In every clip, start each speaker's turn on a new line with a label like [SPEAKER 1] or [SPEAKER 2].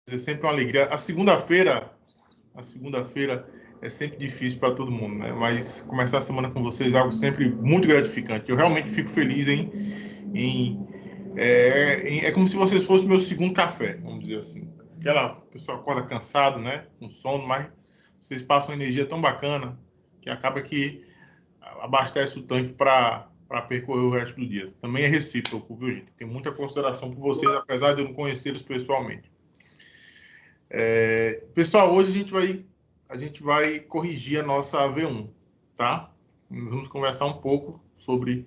[SPEAKER 1] é sempre uma alegria. A segunda-feira é sempre difícil para todo mundo, né? Mas começar a semana com vocês é algo sempre muito gratificante. Eu realmente fico feliz é como se vocês fossem meu segundo café, vamos dizer assim. Aquela pessoa acorda cansado, né? Com sono, mas vocês passam uma energia tão bacana que acaba que abastece o tanque para percorrer o resto do dia. Também é recíproco, viu, gente? Tenho muita consideração por vocês, apesar de eu não conhecê-los pessoalmente. Pessoal, hoje a gente vai corrigir a nossa AV1, tá? Nós vamos conversar um pouco sobre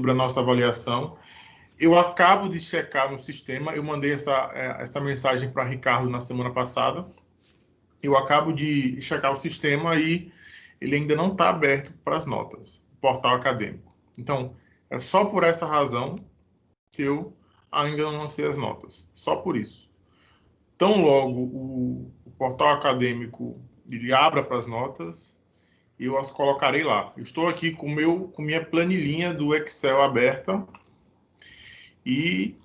[SPEAKER 1] a nossa avaliação. Eu acabo de checar no sistema, eu mandei essa mensagem para Ricardo na semana passada. Eu acabo de checar o sistema e ele ainda não está aberto para as notas, portal acadêmico. Então, é só por essa razão que eu ainda não lancei as notas. Só por isso. Tão logo o portal acadêmico ele abra para as notas, eu as colocarei lá. Eu estou aqui com minha planilhinha do Excel aberta e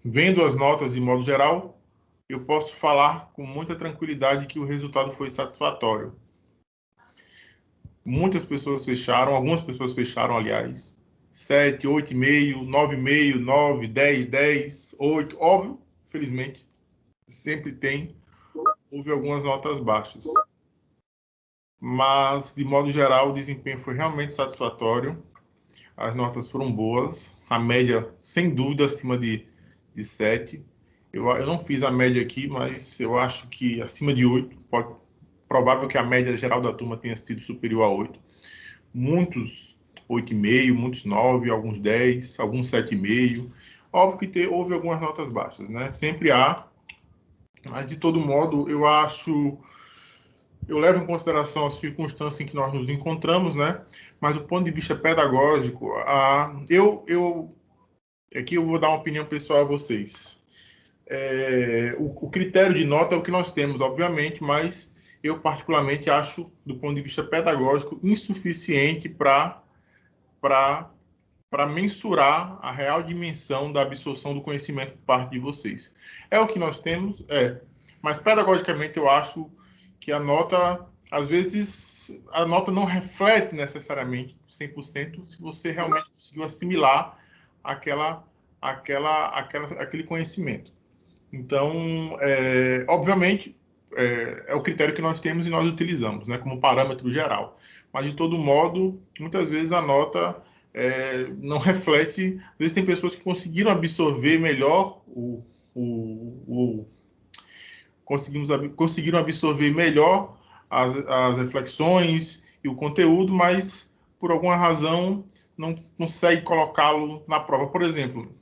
[SPEAKER 1] vendo as notas de modo geral, eu posso falar com muita tranquilidade que o resultado foi satisfatório. Muitas pessoas fecharam, algumas pessoas fecharam, aliás, 7, 8,5, 9,5, 9, 10, 10, 8. Óbvio, felizmente, sempre houve algumas notas baixas. Mas, de modo geral, o desempenho foi realmente satisfatório. As notas foram boas. A média, sem dúvida, acima de 7. Eu não fiz a média aqui, mas eu acho que acima de 8. Provável que a média geral da turma tenha sido superior a 8. Muitos 8,5, muitos 9, alguns 10, alguns 7,5. Óbvio que houve algumas notas baixas, né? Sempre há. Mas, de todo modo, eu levo em consideração as circunstâncias em que nós nos encontramos, né? Mas do ponto de vista pedagógico, aqui eu vou dar uma opinião pessoal a vocês. O critério de nota é o que nós temos, obviamente, mas eu particularmente acho, do ponto de vista pedagógico, insuficiente para mensurar a real dimensão da absorção do conhecimento por parte de vocês. É o que nós temos, mas pedagogicamente eu acho que a nota, às vezes, a nota não reflete necessariamente 100% se você realmente conseguiu assimilar aquele conhecimento. Então, obviamente, é o critério que nós temos e nós utilizamos, né, como parâmetro geral. Mas, de todo modo, muitas vezes a nota não reflete. Às vezes tem pessoas que conseguiram absorver melhor conseguiram absorver melhor as reflexões e o conteúdo, mas por alguma razão não consegue colocá-lo na prova. Por exemplo,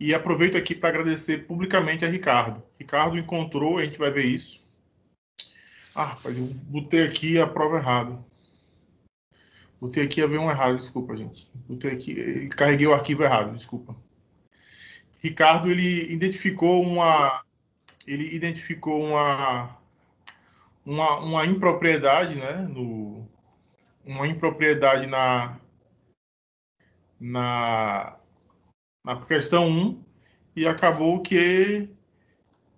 [SPEAKER 1] e aproveito aqui para agradecer publicamente a Ricardo. Ricardo encontrou, a gente vai ver isso. Rapaz, eu botei aqui a prova errada. Botei aqui a V1 errado, desculpa, gente. Botei aqui, carreguei o arquivo errado, desculpa. Ricardo, ele identificou uma impropriedade, né? Uma impropriedade na questão 1 e acabou que,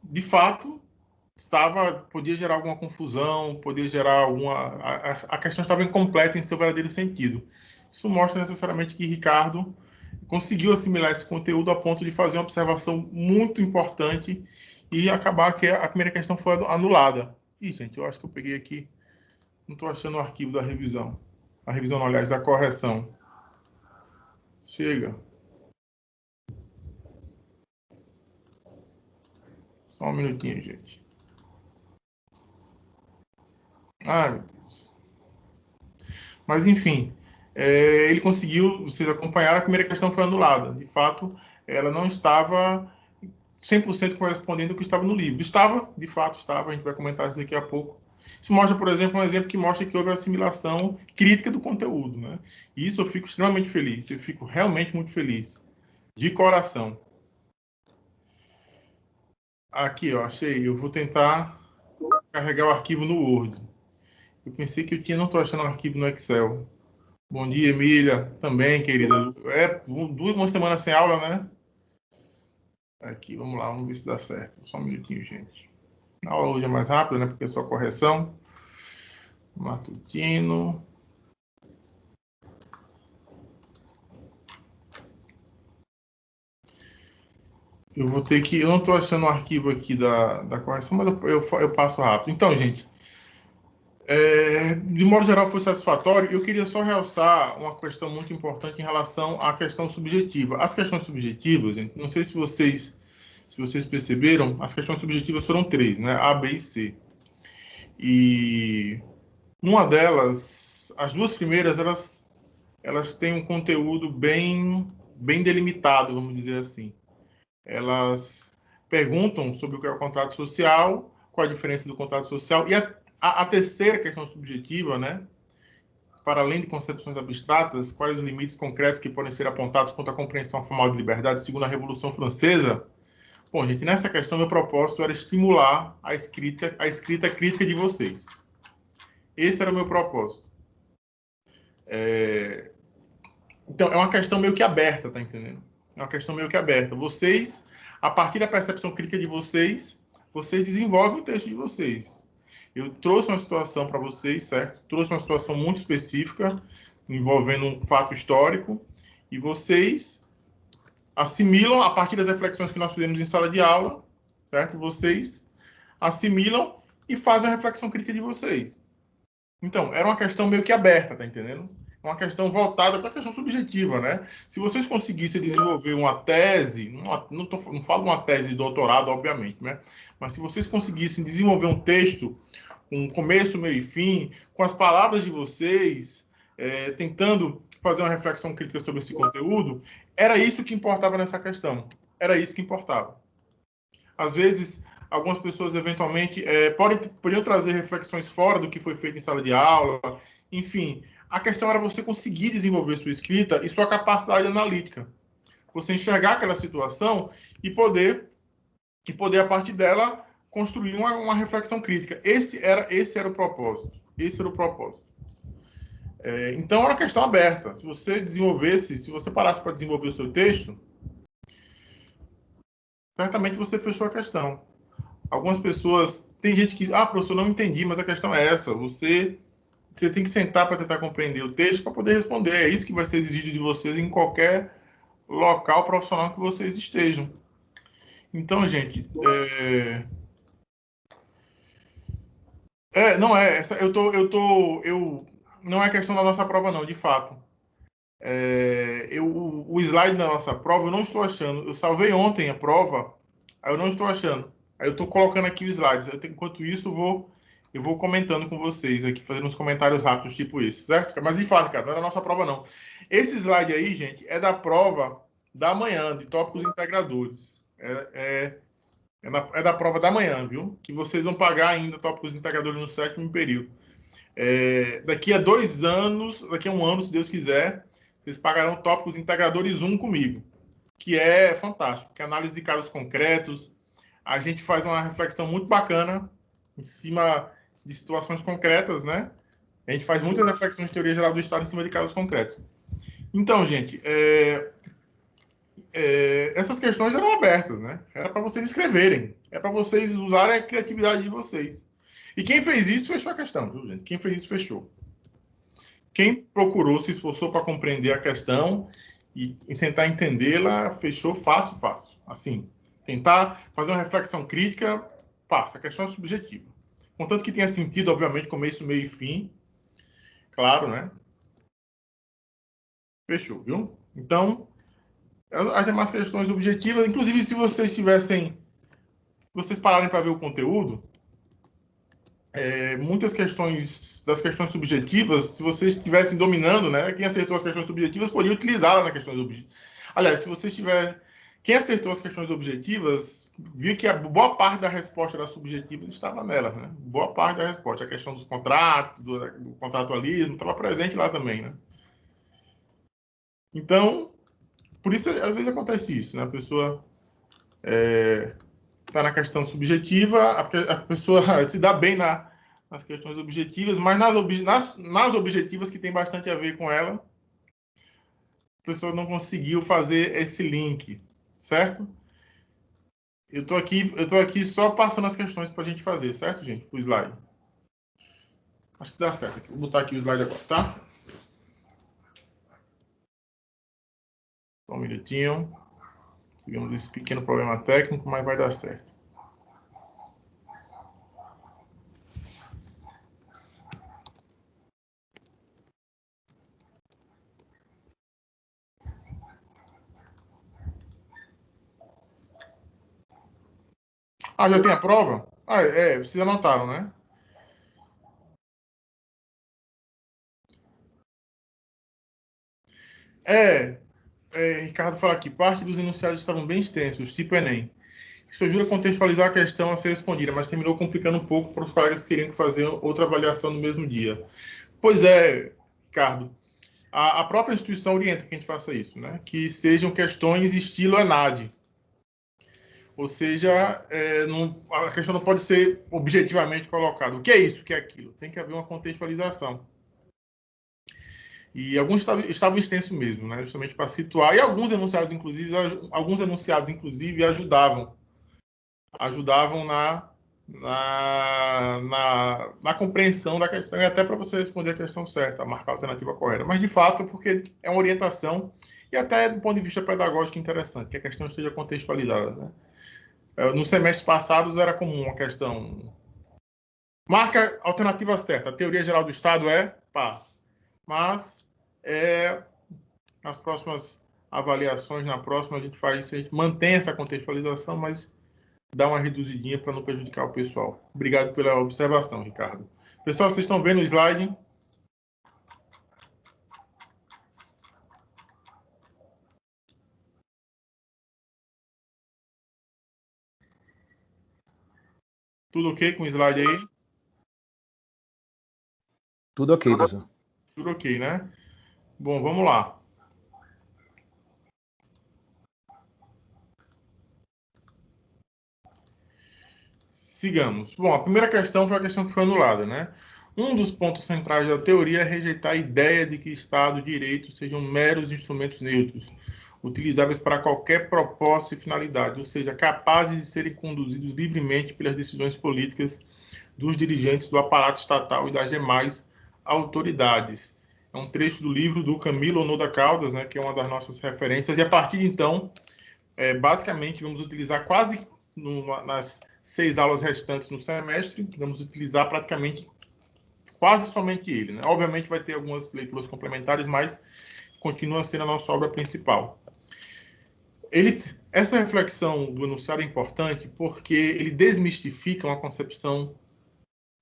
[SPEAKER 1] de fato, podia gerar alguma confusão, podia gerar a questão estava incompleta em seu verdadeiro sentido. Isso mostra necessariamente que Ricardo conseguiu assimilar esse conteúdo a ponto de fazer uma observação muito importante e acabar que a primeira questão foi anulada. Ih, gente, eu acho que eu peguei aqui, não estou achando o arquivo da revisão. A revisão, não, aliás, da correção. Chega. Só um minutinho, gente. Meu Deus. Mas, enfim, ele conseguiu, vocês acompanharam, a primeira questão foi anulada. De fato, ela não estava 100% correspondendo ao que estava no livro. Estava, de fato estava, a gente vai comentar isso daqui a pouco. Isso mostra, por exemplo, um exemplo que mostra que houve assimilação crítica do conteúdo, né? E isso eu fico extremamente feliz, eu fico realmente muito feliz, de coração. Aqui, ó, achei, eu vou tentar carregar o arquivo no Word. Eu pensei que eu tinha, não estou achando o arquivo no Excel. Bom dia, Emília, também, querida. Uma semana sem aula, né? Aqui, vamos lá, vamos ver se dá certo. Só um minutinho, gente. A aula hoje é mais rápida, né? Porque é só correção. Matutino. Eu vou ter que... Eu não estou achando o arquivo aqui da correção, mas eu passo rápido. Então, gente, de modo geral foi satisfatório. Eu queria só realçar uma questão muito importante em relação à questão subjetiva. As questões subjetivas, gente, não sei se vocês perceberam, as questões subjetivas foram 3, né? A, B e C. E numa delas, as 2 primeiras, elas têm um conteúdo bem delimitado, vamos dizer assim. Elas perguntam sobre o que é o contrato social, qual a diferença do contrato social, e a terceira questão subjetiva, né? Para além de concepções abstratas, quais os limites concretos que podem ser apontados quanto à compreensão formal de liberdade segundo a Revolução Francesa? Bom, gente, nessa questão, meu propósito era estimular a escrita crítica de vocês. Esse era o meu propósito. Então, é uma questão meio que aberta, tá entendendo? É uma questão meio que aberta. Vocês, a partir da percepção crítica de vocês, vocês desenvolvem o texto de vocês. Eu trouxe uma situação para vocês, certo? Trouxe uma situação muito específica, envolvendo um fato histórico, e vocês assimilam, a partir das reflexões que nós fizemos em sala de aula, certo? Vocês assimilam e fazem a reflexão crítica de vocês. Então, era uma questão meio que aberta, tá entendendo? Uma questão voltada para a questão subjetiva, né? Se vocês conseguissem desenvolver uma tese, não falo uma tese de doutorado, obviamente, né? Mas se vocês conseguissem desenvolver um texto com começo, meio e fim, com as palavras de vocês, tentando fazer uma reflexão crítica sobre esse conteúdo, era isso que importava nessa questão. Era isso que importava. Às vezes, algumas pessoas, eventualmente, podiam trazer reflexões fora do que foi feito em sala de aula. Enfim, a questão era você conseguir desenvolver sua escrita e sua capacidade analítica. Você enxergar aquela situação e poder a partir dela, construir uma reflexão crítica. Esse era o propósito. Esse era o propósito. Então, era uma questão aberta. Se você parasse para desenvolver o seu texto, certamente você fechou a questão. Algumas pessoas... Tem gente que... professor, não entendi, mas a questão é essa. Você tem que sentar para tentar compreender o texto para poder responder. É isso que vai ser exigido de vocês em qualquer local profissional que vocês estejam. Então, gente... não é... não é questão da nossa prova, não, de fato. O slide da nossa prova, eu não estou achando. Eu salvei ontem a prova, aí eu não estou achando. Aí eu estou colocando aqui os slides. Enquanto isso, eu vou comentando com vocês aqui, fazendo uns comentários rápidos, tipo esse, certo? Mas de fato, cara, não é da nossa prova, não. Esse slide aí, gente, é da prova da manhã, de tópicos integradores. É da prova da manhã, viu? Que vocês vão pagar ainda tópicos integradores no 7º período. Daqui a 2 anos, daqui a 1 ano, se Deus quiser, vocês pagarão tópicos integradores 1 comigo, que é fantástico, que é análise de casos concretos. A gente faz uma reflexão muito bacana em cima de situações concretas, né? A gente faz muitas reflexões de teoria geral do Estado em cima de casos concretos. Então, gente, essas questões eram abertas, né? Era para vocês escreverem, é para vocês usarem a criatividade de vocês. E quem fez isso, fechou a questão, viu, gente? Quem fez isso, fechou. Quem procurou, se esforçou para compreender a questão e tentar entendê-la, fechou fácil. Assim, tentar fazer uma reflexão crítica, passa. A questão é subjetiva. Contanto que tenha sentido, obviamente, começo, meio e fim. Claro, né? Fechou, viu? Então, as demais questões objetivas, inclusive se vocês pararem para ver o conteúdo, muitas das questões subjetivas, se vocês estivessem dominando, né, quem acertou as questões subjetivas poderia utilizá-las nas questões objetivas. Aliás, quem acertou as questões objetivas, viu que a boa parte da resposta das subjetivas estava nelas, né? Boa parte da resposta. A questão dos contratos, do contratualismo, estava presente lá também, né? Então, por isso, às vezes acontece isso, né? A pessoa está na questão subjetiva, a pessoa se dá bem nas questões objetivas, mas nas objetivas que tem bastante a ver com ela, a pessoa não conseguiu fazer esse link, certo? Eu tô aqui só passando as questões para a gente fazer, certo, gente? O slide. Acho que dá certo. Vou botar aqui o slide agora, tá? Só um minutinho. Tivemos esse pequeno problema técnico, mas vai dar certo. Ah, já tem a prova? Ah, vocês anotaram, né? Ricardo fala aqui, parte dos enunciados estavam bem extensos, tipo Enem. Isso ajuda a contextualizar a questão a ser respondida, mas terminou complicando um pouco para os colegas que queriam fazer outra avaliação no mesmo dia. Pois é, Ricardo. A própria instituição orienta que a gente faça isso, né? Que sejam questões estilo ENAD. Ou seja, a questão não pode ser objetivamente colocada. O que é isso? O que é aquilo? Tem que haver uma contextualização. E alguns estavam extensos mesmo, né? Justamente para situar. E alguns enunciados, inclusive, ajudavam na compreensão da questão e até para você responder a questão certa, marcar a alternativa correta. Mas, de fato, porque é uma orientação e até do ponto de vista pedagógico interessante, que a questão esteja contextualizada, né? Nos semestres passados era comum uma questão. Marca a alternativa certa. A teoria geral do Estado é pá. Mas nas próximas avaliações, na próxima, a gente faz isso, a gente mantém essa contextualização, mas dá uma reduzidinha para não prejudicar o pessoal. Obrigado pela observação, Ricardo. Pessoal, vocês estão vendo o slide? Tudo ok com o slide aí?
[SPEAKER 2] Tudo ok, professor.
[SPEAKER 1] Tudo ok, né? Bom, vamos lá. Sigamos. Bom, a primeira questão foi a questão que foi anulada, né? Um dos pontos centrais da teoria é rejeitar a ideia de que Estado e direito sejam meros instrumentos neutros, utilizáveis para qualquer propósito e finalidade, ou seja, capazes de serem conduzidos livremente pelas decisões políticas dos dirigentes do aparato estatal e das demais autoridades. É um trecho do livro do Camilo Onoda Caldas, né, que é uma das nossas referências, e a partir de então, basicamente, vamos utilizar quase nas 6 aulas restantes no semestre, vamos utilizar praticamente quase somente ele, né? Obviamente vai ter algumas leituras complementares, mas continua sendo a nossa obra principal. Essa reflexão do enunciado é importante porque ele desmistifica uma concepção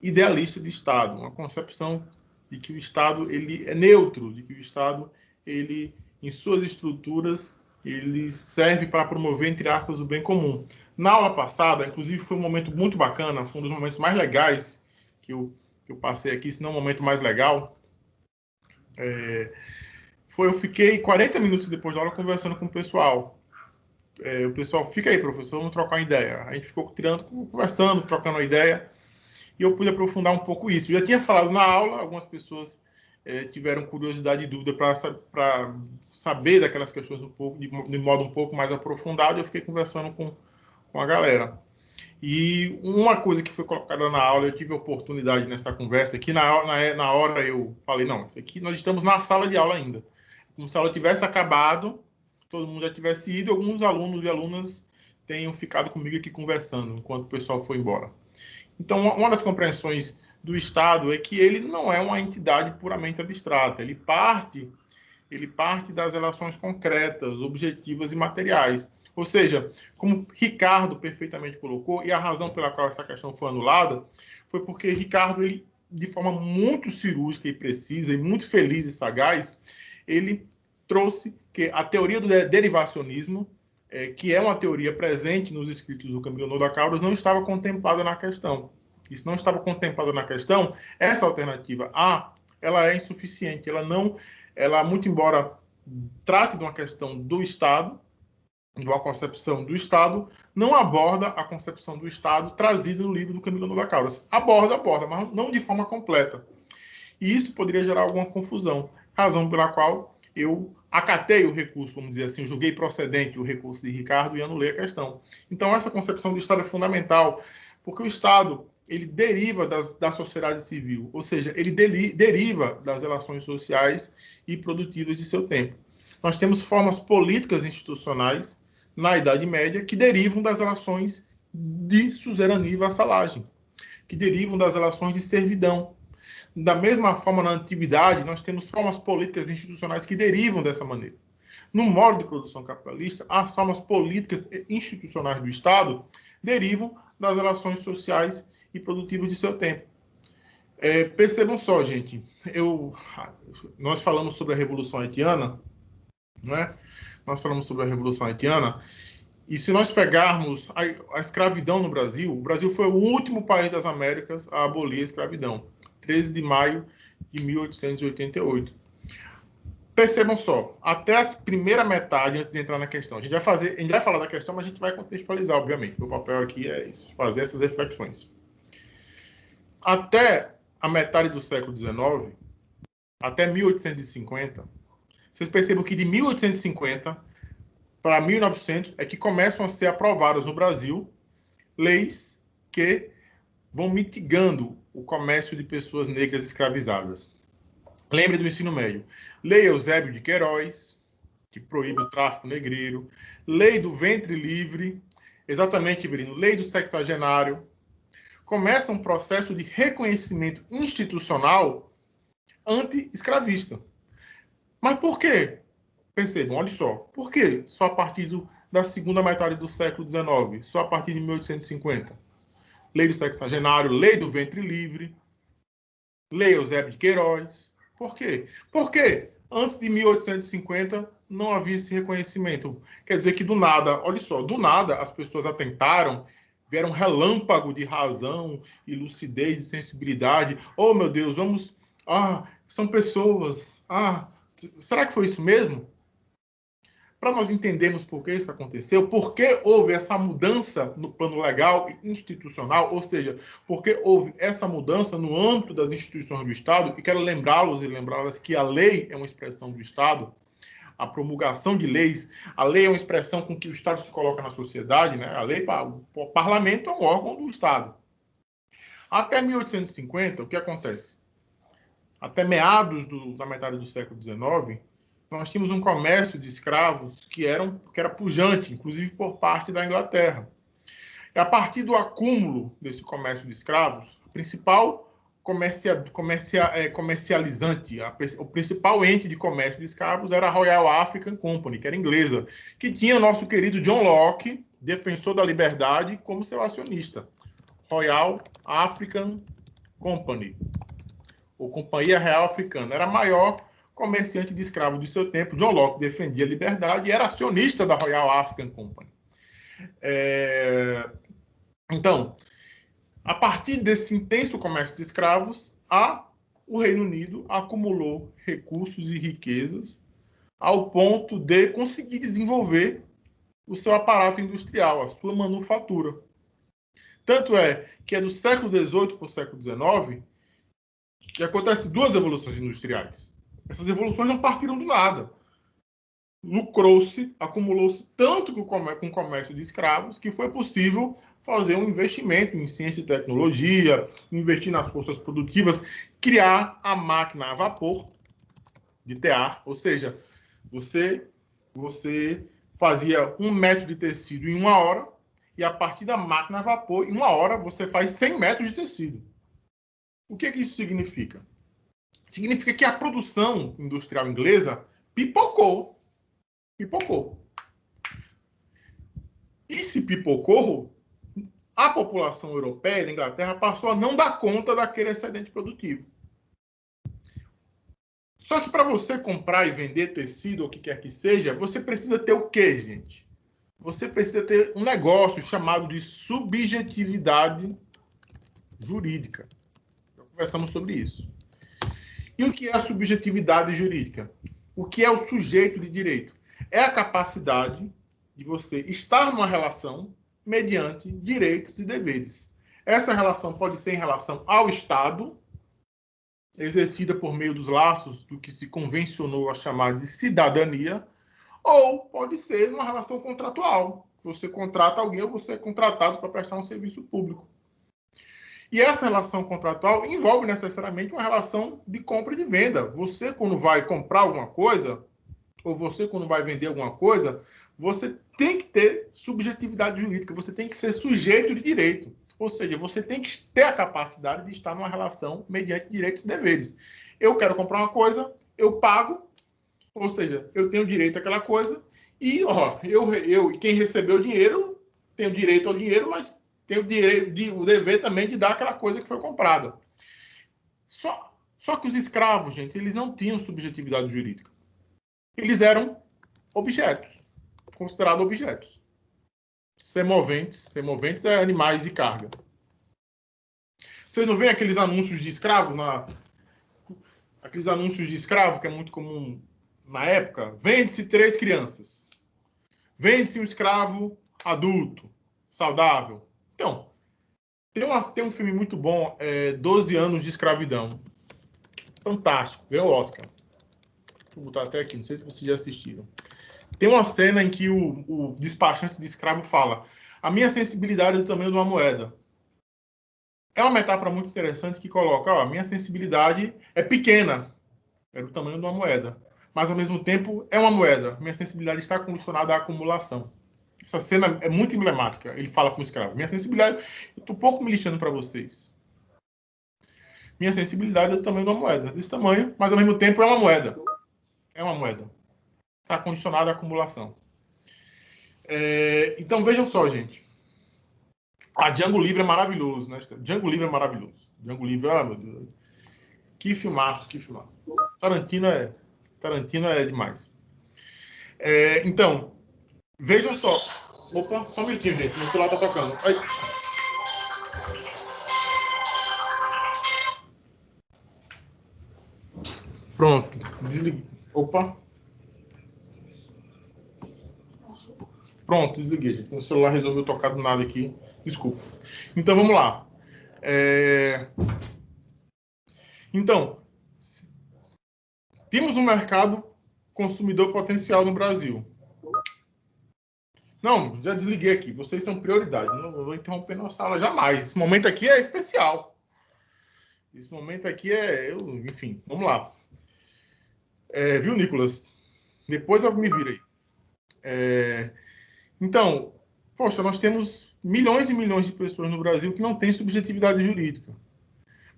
[SPEAKER 1] idealista de Estado, uma concepção de que o Estado ele é neutro, de que o Estado ele em suas estruturas ele serve para promover, entre aspas, o bem comum. Na aula passada, inclusive, foi um momento muito bacana, foi um dos momentos mais legais que eu passei aqui, se não o momento mais legal. Eu fiquei 40 minutos depois da aula conversando com o pessoal. O pessoal, fica aí, professor, vamos trocar uma ideia. A gente ficou conversando, trocando uma ideia, e eu pude aprofundar um pouco isso. Eu já tinha falado na aula, algumas pessoas tiveram curiosidade e dúvida para saber daquelas questões um pouco, de modo um pouco mais aprofundado, e eu fiquei conversando com a galera. E uma coisa que foi colocada na aula, eu tive a oportunidade nessa conversa, que na hora eu falei, não, isso aqui nós estamos na sala de aula ainda. Como se a aula tivesse acabado, todo mundo já tivesse ido, e alguns alunos e alunas tenham ficado comigo aqui conversando, enquanto o pessoal foi embora. Então, uma das compreensões do Estado é que ele não é uma entidade puramente abstrata, ele parte das relações concretas, objetivas e materiais. Ou seja, como Ricardo perfeitamente colocou, e a razão pela qual essa questão foi anulada foi porque Ricardo, ele, de forma muito cirúrgica e precisa, e muito feliz e sagaz, ele trouxe que a teoria do derivacionismo, que é uma teoria presente nos escritos do Camilo Onoda Caldas, não estava contemplada na questão. Isso não estava contemplado na questão. Essa alternativa A, ela é insuficiente. Ela, muito embora trate de uma questão do Estado, de uma concepção do Estado, não aborda a concepção do Estado trazida no livro do Camilo Onoda Caldas. Aborda, mas não de forma completa. E isso poderia gerar alguma confusão, razão pela qual eu acatei o recurso, vamos dizer assim, julguei procedente o recurso de Ricardo e anulei a questão. Então, essa concepção do Estado é fundamental, porque o Estado ele deriva da sociedade civil, ou seja, ele deriva das relações sociais e produtivas de seu tempo. Nós temos formas políticas institucionais na Idade Média que derivam das relações de suzerania e vassalagem, que derivam das relações de servidão. Da mesma forma, na antiguidade, nós temos formas políticas institucionais que derivam dessa maneira. No modo de produção capitalista, as formas políticas e institucionais do Estado derivam das relações sociais e produtivas de seu tempo. Percebam só, gente, nós falamos sobre a Revolução Haitiana, né? Nós falamos sobre a Revolução Haitiana, e se nós pegarmos a escravidão no Brasil, o Brasil foi o último país das Américas a abolir a escravidão, 13 de maio de 1888. Percebam só, até a primeira metade, antes de entrar na questão, a gente vai falar da questão, mas a gente vai contextualizar, obviamente. O papel aqui é isso, fazer essas reflexões. Até a metade do século XIX, até 1850, vocês percebam que de 1850 para 1900 é que começam a ser aprovadas no Brasil leis que vão mitigando o comércio de pessoas negras escravizadas. Lembre do ensino médio. Lei Eusébio de Queiroz, que proíbe o tráfico negreiro. Lei do ventre livre. Exatamente, Iverino. Lei do sexagenário. Começa um processo de reconhecimento institucional anti-escravista. Mas por quê? Percebam, olha só. Por que só a partir da segunda metade do século XIX? Só a partir de 1850? Lei do sexagenário, lei do ventre livre, lei Eusébio de Queiroz. Por quê? Porque antes de 1850 não havia esse reconhecimento. Quer dizer que do nada, olha só, do nada as pessoas atentaram, vieram um relâmpago de razão e lucidez e sensibilidade. Oh, meu Deus, vamos... são pessoas. Será que foi isso mesmo? Para nós entendermos por que isso aconteceu, por que houve essa mudança no plano legal e institucional, ou seja, por que houve essa mudança no âmbito das instituições do Estado, e quero lembrá-los e lembrá-las que a lei é uma expressão do Estado, a promulgação de leis, a lei é uma expressão com que o Estado se coloca na sociedade, né? A lei, o parlamento é um órgão do Estado. Até 1850, o que acontece? Até meados da metade do século XIX, nós tínhamos um comércio de escravos que era pujante, inclusive por parte da Inglaterra. E a partir do acúmulo desse comércio de escravos, o principal comercializante, o principal ente de comércio de escravos era a Royal African Company, que era inglesa, que tinha nosso querido John Locke, defensor da liberdade, como seu acionista. Royal African Company, ou Companhia Real Africana, era a maior comerciante de escravos de seu tempo. John Locke defendia a liberdade e era acionista da Royal African Company. Então, a partir desse intenso comércio de escravos, o Reino Unido acumulou recursos e riquezas ao ponto de conseguir desenvolver o seu aparato industrial, a sua manufatura. Tanto é que é do século XVIII para o século XIX que acontecem duas evoluções industriais. Essas evoluções não partiram do nada. Lucrou-se, acumulou-se tanto com o comércio de escravos que foi possível fazer um investimento em ciência e tecnologia, investir nas forças produtivas, criar a máquina a vapor de tear, ou seja, você fazia 1 metro de tecido em 1 hora e a partir da máquina a vapor, em 1 hora, você faz 100 metros de tecido. O que isso significa? Significa que a produção industrial inglesa pipocou. E se pipocou, a população europeia da Inglaterra passou a não dar conta daquele excedente produtivo. Só que para você comprar e vender tecido ou o que quer que seja, você precisa ter o quê, gente? Você precisa ter um negócio chamado de subjetividade jurídica. Já conversamos sobre isso. E o que é a subjetividade jurídica? O que é o sujeito de direito? É a capacidade de você estar numa relação mediante direitos e deveres. Essa relação pode ser em relação ao Estado, exercida por meio dos laços do que se convencionou a chamar de cidadania, ou pode ser uma relação contratual. Você contrata alguém ou você é contratado para prestar um serviço público. E essa relação contratual envolve necessariamente uma relação de compra e de venda. Você, quando vai comprar alguma coisa, ou você, quando vai vender alguma coisa, você tem que ter subjetividade jurídica, você tem que ser sujeito de direito. Ou seja, você tem que ter a capacidade de estar numa relação mediante direitos e deveres. Eu quero comprar uma coisa, eu pago, ou seja, eu tenho direito àquela coisa, e quem recebeu o dinheiro tem o direito ao dinheiro, mas tem o dever também de dar aquela coisa que foi comprada. Só que os escravos, gente, eles não tinham subjetividade jurídica. Eles eram objetos, considerados objetos. Semoventes é animais de carga. Vocês não veem aqueles anúncios de escravo aqueles anúncios de escravo que é muito comum na época? Vende-se 3 crianças. Vende-se um escravo adulto, saudável. Então, tem um filme muito bom, 12 anos de escravidão. Fantástico, ganhou o Oscar. Vou botar até aqui, não sei se vocês já assistiram. Tem uma cena em que o despachante de escravo fala: a minha sensibilidade é do tamanho de uma moeda. É uma metáfora muito interessante que coloca: a minha sensibilidade é pequena, é do tamanho de uma moeda. Mas, ao mesmo tempo, é uma moeda. Minha sensibilidade está condicionada à acumulação. Essa cena é muito emblemática. Ele fala com o escravo: minha sensibilidade, eu estou pouco me lixando para vocês. Minha sensibilidade é do tamanho de uma moeda. Desse tamanho, mas, ao mesmo tempo, é uma moeda. É uma moeda. Está condicionada à acumulação. Então, vejam só, gente. A Django Livre é maravilhoso, né? Django Livre é maravilhoso. Django Livre, meu Deus. Que filmaço, que filmaço. Tarantino é demais. Então, vejam só. Opa, só um minutinho, gente. Meu celular tá tocando. Ai. Pronto. Desliguei. Opa. Pronto, desliguei, gente. O celular resolveu tocar do nada aqui. Desculpa. Então, vamos lá. Então, temos um mercado consumidor potencial no Brasil. Não, já desliguei aqui. Vocês são prioridade. Não vou interromper nossa sala jamais. Esse momento aqui é especial. Esse momento aqui enfim, vamos lá. Viu, Nicolas? Depois eu me viro aí. Então, poxa, nós temos milhões e milhões de pessoas no Brasil que não têm subjetividade jurídica.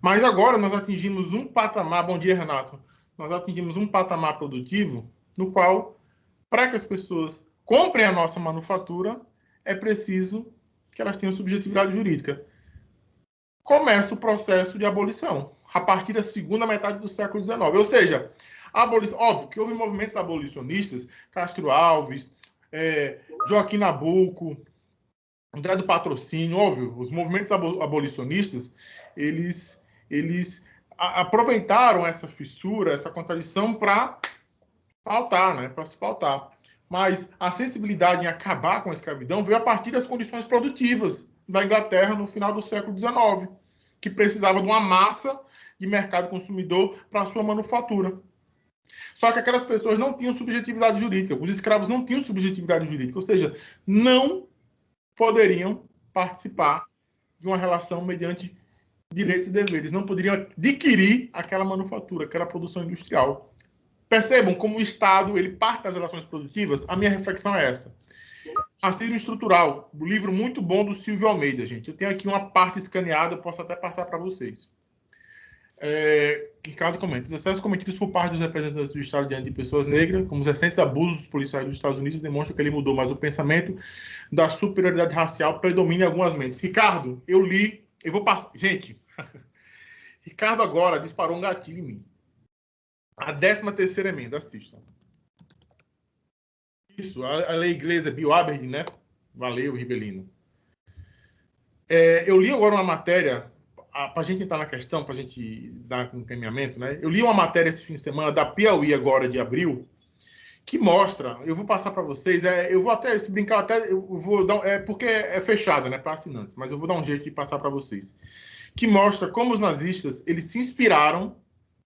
[SPEAKER 1] Mas agora nós atingimos um patamar... Bom dia, Renato. Nós atingimos um patamar produtivo no qual, para que as pessoas comprem a nossa manufatura, é preciso que elas tenham subjetividade jurídica. Começa o processo de abolição, a partir da segunda metade do século XIX. Ou seja, óbvio que houve movimentos abolicionistas, Castro Alves, Joaquim Nabuco, André do Patrocínio, óbvio, os movimentos abolicionistas, eles aproveitaram essa fissura, essa contradição para pautar, né, para se pautar. Mas a sensibilidade em acabar com a escravidão veio a partir das condições produtivas da Inglaterra no final do século XIX, que precisava de uma massa de mercado consumidor para a sua manufatura. Só que aquelas pessoas não tinham subjetividade jurídica, os escravos não tinham subjetividade jurídica, ou seja, não poderiam participar de uma relação mediante direitos e deveres, não poderiam adquirir aquela manufatura, aquela produção industrial. Percebam como o Estado ele parte das relações produtivas? A minha reflexão é essa. Racismo Estrutural, um livro muito bom do Silvio Almeida, gente. Eu tenho aqui uma parte escaneada, eu posso até passar para vocês. Ricardo comenta: os excessos cometidos por parte dos representantes do Estado diante de pessoas negras, como os recentes abusos dos policiais dos Estados Unidos, demonstram que ele mudou, mas o pensamento da superioridade racial predomina em algumas mentes. Ricardo, eu li, eu vou passar... Gente, Ricardo agora disparou um gatilho em mim. A 13ª emenda, assistam. Isso, a lei inglesa, Bill Aberdeen, né? Valeu, Ribelino. Eu li agora uma matéria, para a gente entrar na questão, para a gente dar um encaminhamento, né? Eu li uma matéria esse fim de semana da Piauí, agora de abril, que mostra, eu vou passar para vocês, eu vou até, se brincar, eu vou dar, porque é fechada, né, para assinantes, mas eu vou dar um jeito de passar para vocês, que mostra como os nazistas, eles se inspiraram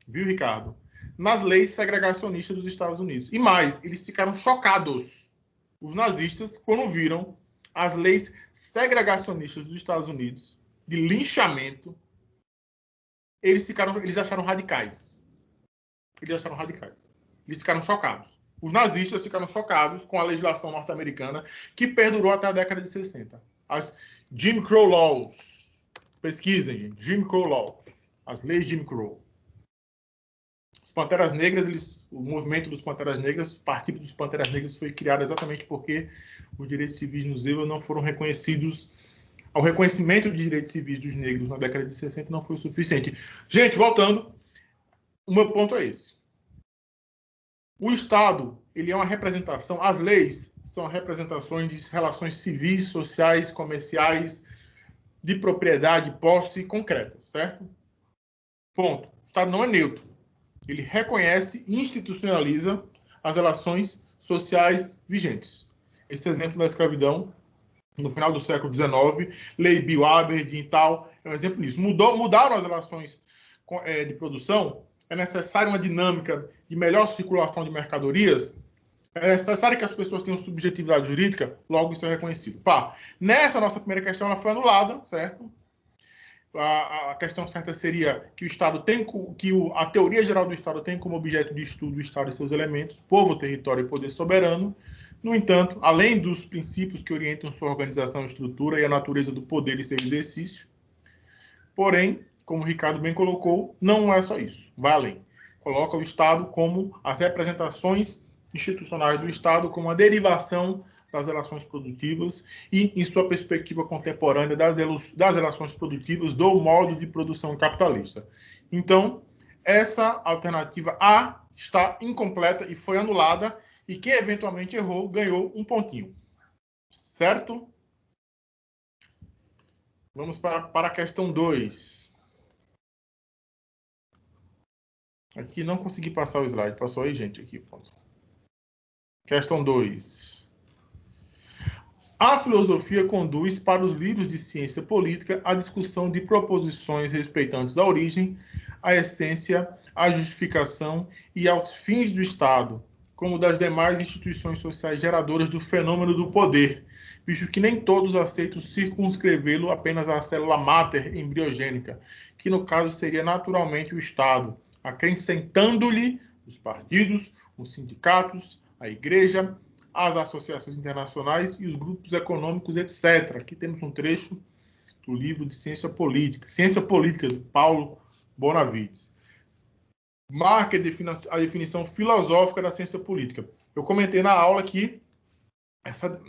[SPEAKER 1] viu, Ricardo? Nas leis segregacionistas dos Estados Unidos. E mais, eles ficaram chocados, os nazistas, quando viram as leis segregacionistas dos Estados Unidos, de linchamento, eles acharam radicais. Eles acharam radicais. Eles ficaram chocados. Os nazistas ficaram chocados com a legislação norte-americana que perdurou até a década de 60. As Jim Crow Laws. Pesquisem, Jim Crow Laws. As leis Jim Crow. Os Panteras Negras, o movimento dos Panteras Negras, o Partido dos Panteras Negras foi criado exatamente porque os direitos civis nos EUA não foram reconhecidos. O reconhecimento de direitos civis dos negros na década de 60 não foi o suficiente. Gente, voltando, o meu ponto é esse. O Estado, ele é uma representação, as leis são representações de relações civis, sociais, comerciais, de propriedade, posse concretas, certo? Ponto. O Estado não é neutro. Ele reconhece e institucionaliza as relações sociais vigentes. Esse exemplo da escravidão, no final do século XIX, Lei Bill Aberdeen e tal, é um exemplo disso. Mudaram as relações de produção, é necessária uma dinâmica de melhor circulação de mercadorias, é necessário que as pessoas tenham subjetividade jurídica, logo isso é reconhecido. Pá, nessa nossa primeira questão, ela foi anulada, certo? A questão certa seria que o Estado tem, a teoria geral do Estado tem como objeto de estudo o Estado e seus elementos, povo, território e poder soberano. No entanto, além dos princípios que orientam sua organização e estrutura e a natureza do poder e seu exercício, porém, como o Ricardo bem colocou, não é só isso, vai além. Coloca o Estado como as representações institucionais do Estado como a derivação das relações produtivas e, em sua perspectiva contemporânea, das relações produtivas do modo de produção capitalista. Então, essa alternativa A está incompleta e foi anulada, e quem eventualmente errou ganhou um pontinho. Certo? Vamos para a questão 2. Aqui não consegui passar o slide. Passou aí, gente? Aqui, ponto. Questão 2. A filosofia conduz para os livros de ciência política a discussão de proposições respeitantes à origem, à essência, à justificação e aos fins do Estado, como das demais instituições sociais geradoras do fenômeno do poder, visto que nem todos aceitam circunscrevê-lo apenas à célula máter embriogênica, que no caso seria naturalmente o Estado, acrescentando-lhe os partidos, os sindicatos, a igreja, as associações internacionais e os grupos econômicos, etc. Aqui temos um trecho do livro de Ciência Política, de Paulo Bonavides. Marca a definição filosófica da ciência política. Eu comentei na aula que,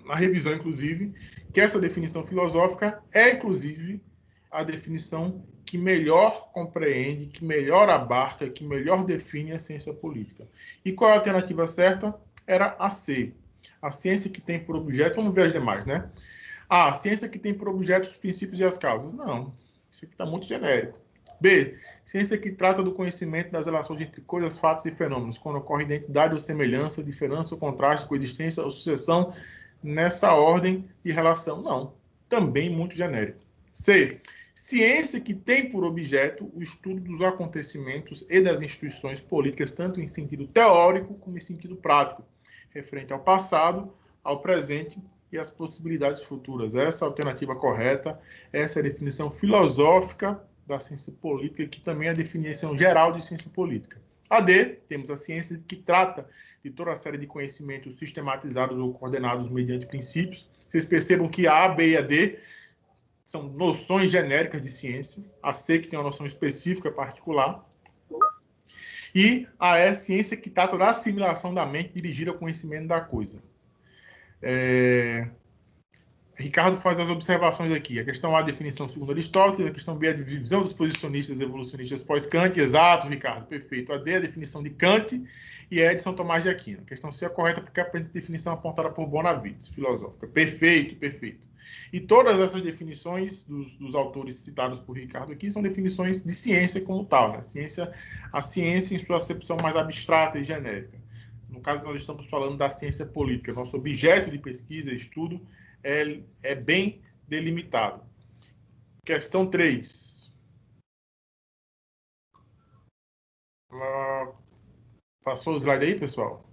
[SPEAKER 1] na revisão, inclusive, que essa definição filosófica é, inclusive, a definição que melhor compreende, que melhor abarca, que melhor define a ciência política. E qual é a alternativa certa? Era a C. A ciência que tem por objeto... Vamos ver as demais, né? A ciência que tem por objeto os princípios e as causas. Não, isso aqui está muito genérico. B. Ciência que trata do conhecimento das relações entre coisas, fatos e fenômenos, quando ocorre identidade ou semelhança, diferença ou contraste, coexistência ou sucessão nessa ordem de relação. Não, também muito genérico. C. Ciência que tem por objeto o estudo dos acontecimentos e das instituições políticas, tanto em sentido teórico como em sentido prático, referente ao passado, ao presente e às possibilidades futuras. Essa é a alternativa correta, essa é a definição filosófica da ciência política, que também é a definição geral de ciência política. A D, temos a ciência que trata de toda a série de conhecimentos sistematizados ou coordenados mediante princípios. Vocês percebam que a A, B e a D são noções genéricas de ciência, a C que tem uma noção específica particular, e a E, ciência que trata da assimilação da mente dirigida ao conhecimento da coisa. Ricardo faz as observações aqui. A questão A, a definição segundo Aristóteles. A questão B, a divisão dos posicionistas e evolucionistas pós-Kant. Exato, Ricardo, perfeito. A D, a definição de Kant. E a de São Tomás de Aquino. A questão C é correta porque a definição apontada por Bonavides, filosófica. Perfeito, perfeito. E todas essas definições dos autores citados por Ricardo aqui são definições de ciência como tal, né? A ciência em sua acepção mais abstrata e genérica. No caso, nós estamos falando da ciência política. Nosso objeto de pesquisa e estudo é bem delimitado. Questão 3. Passou o slide aí, pessoal?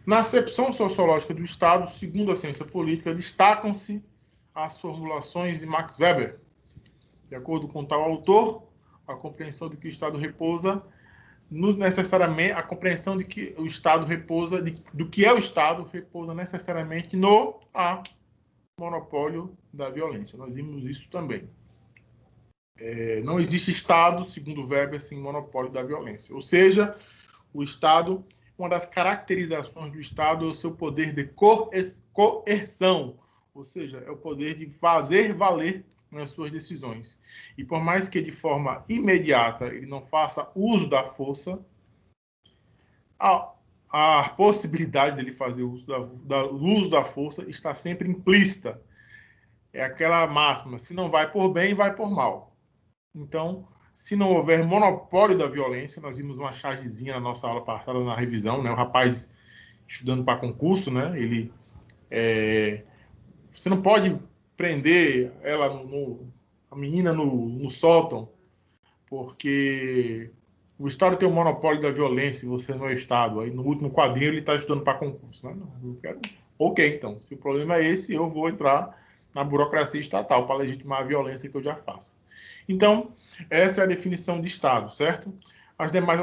[SPEAKER 1] Na acepção sociológica do Estado, segundo a ciência política, destacam-se as formulações de Max Weber. De acordo com tal autor, a compreensão de que o Estado repousa necessariamente, a compreensão de que o Estado repousa, do que é o Estado, repousa necessariamente no monopólio da violência. Nós vimos isso também. Não existe Estado, segundo Weber, sem monopólio da violência. Ou seja, o Estado, uma das caracterizações do Estado é o seu poder de coerção, ou seja, é o poder de fazer valer nas suas decisões. E por mais que de forma imediata ele não faça uso da força, a possibilidade dele fazer uso da força está sempre implícita. É aquela máxima, se não vai por bem, vai por mal. Então, se não houver monopólio da violência, nós vimos uma chargezinha na nossa aula passada na revisão, né? O rapaz estudando para concurso, né? Você não pode prender ela, a menina no sótão, porque o Estado tem o monopólio da violência e você não é o Estado. Aí no último quadrinho ele está estudando para concurso, né? Não, eu quero. Ok, então, se o problema é esse, eu vou entrar na burocracia estatal para legitimar a violência que eu já faço. Então, essa é a definição de Estado, certo?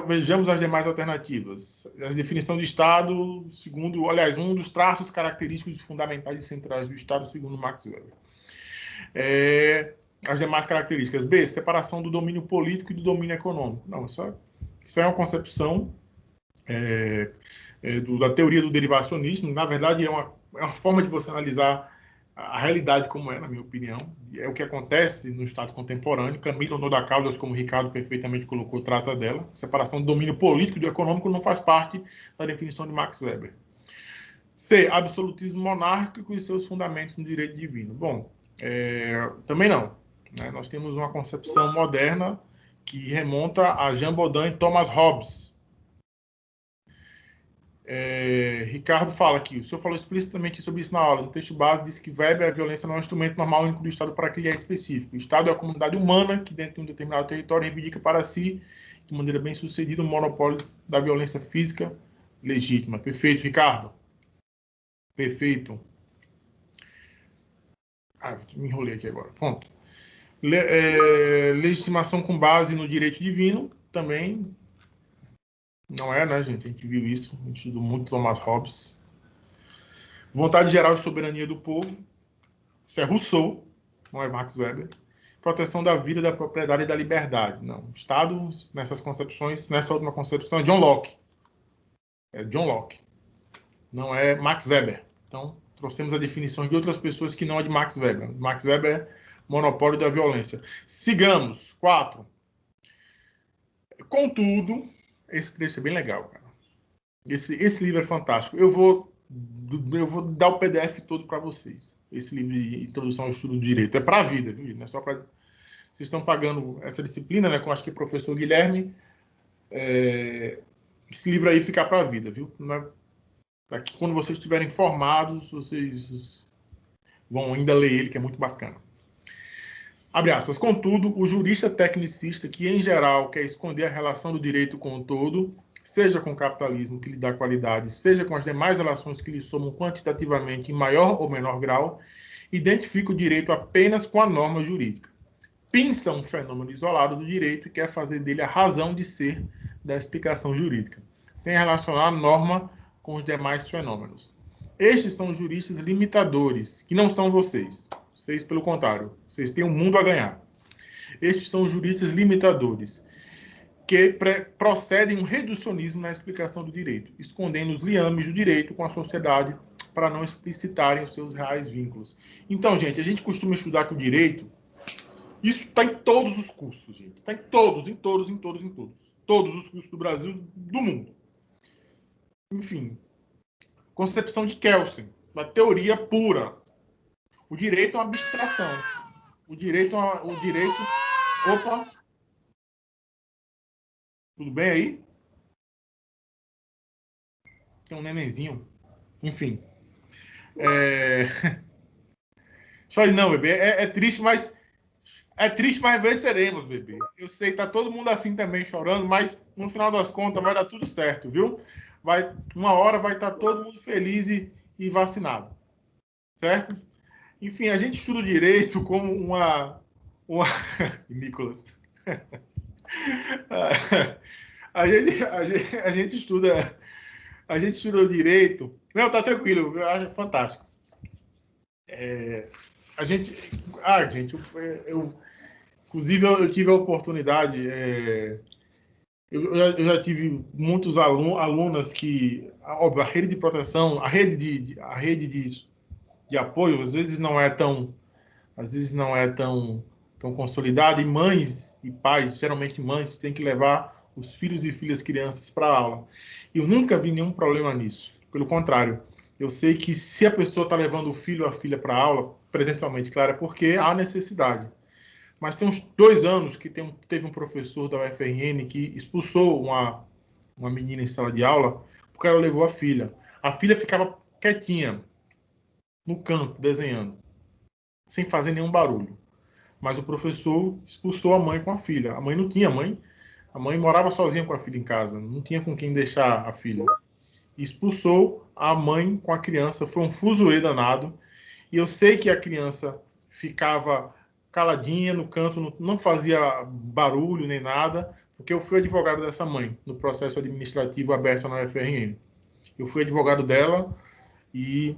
[SPEAKER 1] Vejamos as demais alternativas. A definição de Estado, segundo, aliás, um dos traços característicos fundamentais e centrais do Estado, segundo Max Weber. As demais características. B, separação do domínio político e do domínio econômico. Não, isso é uma concepção da teoria do derivacionismo. Na verdade, é uma forma de você analisar a realidade como é, na minha opinião. É o que acontece no Estado contemporâneo. Camilo Noda Caldas, como o Ricardo perfeitamente colocou, trata dela. Separação do domínio político e do econômico não faz parte da definição de Max Weber. C, absolutismo monárquico e seus fundamentos no direito divino. Bom, também não. Né? Nós temos uma concepção moderna que remonta a Jean Bodin e Thomas Hobbes. Ricardo fala aqui, o senhor falou explicitamente sobre isso na aula. No texto base, disse que Weber, a violência não é um instrumento normal único do Estado para que ele é específico. O Estado é a comunidade humana que, dentro de um determinado território, reivindica para si, de maneira bem sucedida, o monopólio da violência física legítima. Perfeito, Ricardo. Perfeito. Me enrolei aqui agora. Pronto. Legitimação com base no direito divino, também não é, né, gente? A gente viu isso, a gente estudou muito Thomas Hobbes. Vontade geral e soberania do povo, isso é Rousseau, não é Max Weber. Proteção da vida, da propriedade e da liberdade. Não, Estado, nessas concepções, nessa última concepção, é John Locke. É John Locke, não é Max Weber. Então, trouxemos a definição de outras pessoas que não é de Max Weber. Max Weber é monopólio da violência. Sigamos. 4. Contudo, esse trecho é bem legal, cara. Esse livro é fantástico. Eu vou dar o PDF todo para vocês. Esse livro de Introdução ao Estudo do Direito. É para a vida, viu? Não é só para... Vocês estão pagando essa disciplina, né? Com acho que o professor Guilherme. Esse livro aí fica para a vida, viu? Daqui, quando vocês estiverem formados, vocês vão ainda ler ele, que é muito bacana. Abre aspas. Contudo, o jurista tecnicista, que em geral quer esconder a relação do direito com o todo, seja com o capitalismo, que lhe dá qualidade, seja com as demais relações que lhe somam quantitativamente em maior ou menor grau, identifica o direito apenas com a norma jurídica. Pinça um fenômeno isolado do direito e quer fazer dele a razão de ser da explicação jurídica, sem relacionar a norma com os demais fenômenos. Estes são os juristas limitadores, que não são vocês. Vocês, pelo contrário, vocês têm um mundo a ganhar. Estes são os juristas limitadores, que procedem um reducionismo na explicação do direito, escondendo os liames do direito com a sociedade para não explicitarem os seus reais vínculos. Então, gente, a gente costuma estudar que o direito, isso está em todos os cursos, gente. Está em todos. Todos os cursos do Brasil, do mundo. Enfim, concepção de Kelsen, uma teoria pura. O direito é uma abstração. O direito... Opa! Tudo bem aí? Tem um nenenzinho. Enfim. Só não, bebê. É triste, mas É triste, mas venceremos, bebê. Eu sei, tá todo mundo assim também chorando, mas no final das contas vai dar tudo certo, viu? Uma hora vai estar todo mundo feliz e vacinado, certo? Enfim, a gente estuda o direito como uma... Nicolas. A gente estuda o direito. Não, tá tranquilo, eu acho fantástico. A gente. Gente, inclusive eu tive a oportunidade. Eu já tive muitos alunas que. Óbvio, a rede de proteção, a rede de apoio, às vezes não é tão consolidada, e mães e pais, geralmente mães, têm que levar os filhos e filhas crianças para a aula. Eu nunca vi nenhum problema nisso. Pelo contrário, eu sei que se a pessoa está levando o filho ou a filha para a aula, presencialmente, claro, é porque há necessidade. Mas tem uns 2 anos que teve um professor da UFRN que expulsou uma menina em sala de aula porque ela levou a filha. A filha ficava quietinha no canto, desenhando, sem fazer nenhum barulho. Mas o professor expulsou a mãe com a filha. A mãe não tinha mãe. A mãe morava sozinha com a filha em casa. Não tinha com quem deixar a filha. Expulsou a mãe com a criança. Foi um fuzuê danado. E eu sei que a criança ficava caladinha no canto, não fazia barulho nem nada, porque eu fui advogado dessa mãe no processo administrativo aberto na UFRN. Eu fui advogado dela e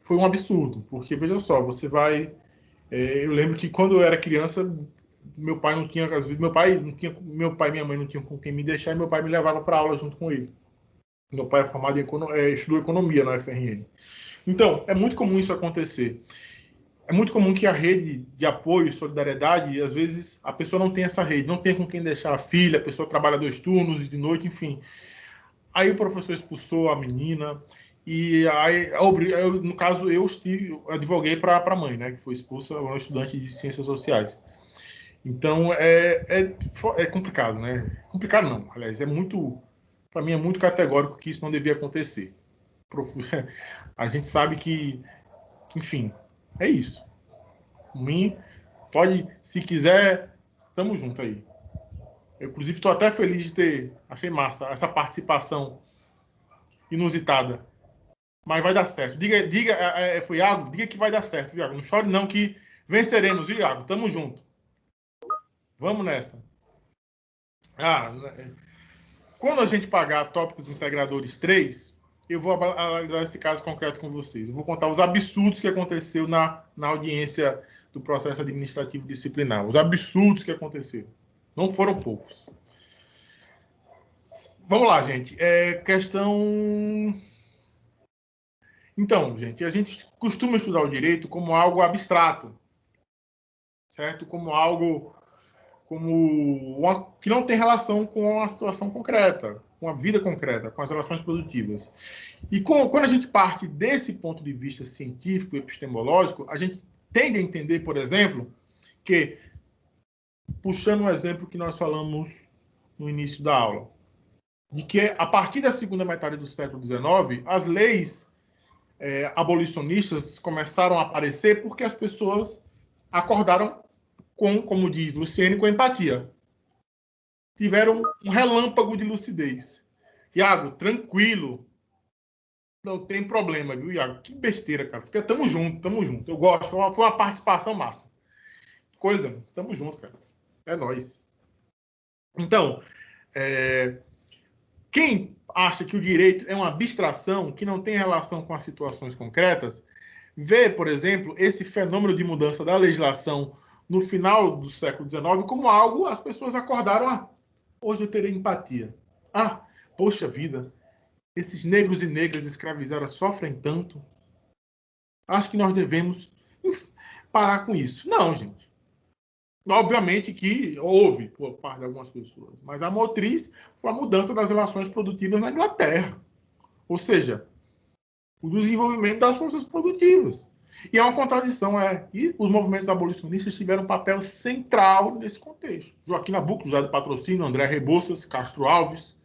[SPEAKER 1] foi um absurdo, porque veja só, você vai. Eu lembro que quando eu era criança, meu pai não tinha, meu pai e minha mãe não tinham com quem me deixar, e meu pai me levava para aula junto com ele. Meu pai é formado estudou economia na UFRN. Então, é muito comum isso acontecer. É muito comum que a rede de apoio e solidariedade, às vezes, a pessoa não tem essa rede, não tem com quem deixar a filha, a pessoa trabalha 2 turnos e de noite, enfim. Aí o professor expulsou a menina, e aí, no caso, eu advoguei para a mãe, né, que foi expulsa, uma estudante de ciências sociais. Então, é complicado, né? Complicado não, aliás, para mim é muito categórico que isso não devia acontecer. A gente sabe que, enfim, é isso. Mim, pode, se quiser, tamo junto aí. Eu, inclusive, estou até feliz de achei massa, essa participação inusitada. Mas vai dar certo. Foi Iago? Diga que vai dar certo, Iago. Não chore não, que venceremos, viu, Iago? Tamo junto. Vamos nessa. Quando a gente pagar Tópicos Integradores 3, eu vou analisar esse caso concreto com vocês. Eu vou contar os absurdos que aconteceu na audiência do processo administrativo disciplinar. Os absurdos que aconteceram. Não foram poucos. Vamos lá, gente. Então, gente, a gente costuma estudar o direito como algo abstrato, certo? Como algo que não tem relação com a situação concreta, com a vida concreta, com as relações produtivas. E quando a gente parte desse ponto de vista científico, epistemológico, a gente tende a entender, por exemplo, que, puxando um exemplo que nós falamos no início da aula, de que a partir da segunda metade do século XIX, as leis abolicionistas começaram a aparecer porque as pessoas acordaram como diz Luciene, com empatia. Tiveram um relâmpago de lucidez. Iago, tranquilo. Não tem problema, viu, Iago? Que besteira, cara. Tamo junto, tamo junto. Eu gosto. Foi uma participação massa. Tamo junto, cara. É nóis. Então, quem acha que o direito é uma abstração que não tem relação com as situações concretas, vê, por exemplo, esse fenômeno de mudança da legislação no final do século XIX como algo, as pessoas acordaram, hoje eu terei empatia. Poxa vida, esses negros e negras escravizadas sofrem tanto. Acho que nós devemos parar com isso. Não, gente. Obviamente que houve por parte de algumas pessoas, mas a motriz foi a mudança das relações produtivas na Inglaterra. Ou seja, o desenvolvimento das forças produtivas. E é uma contradição, E os movimentos abolicionistas tiveram um papel central nesse contexto. Joaquim Nabuco, José do Patrocínio, André Rebouças, Castro Alves.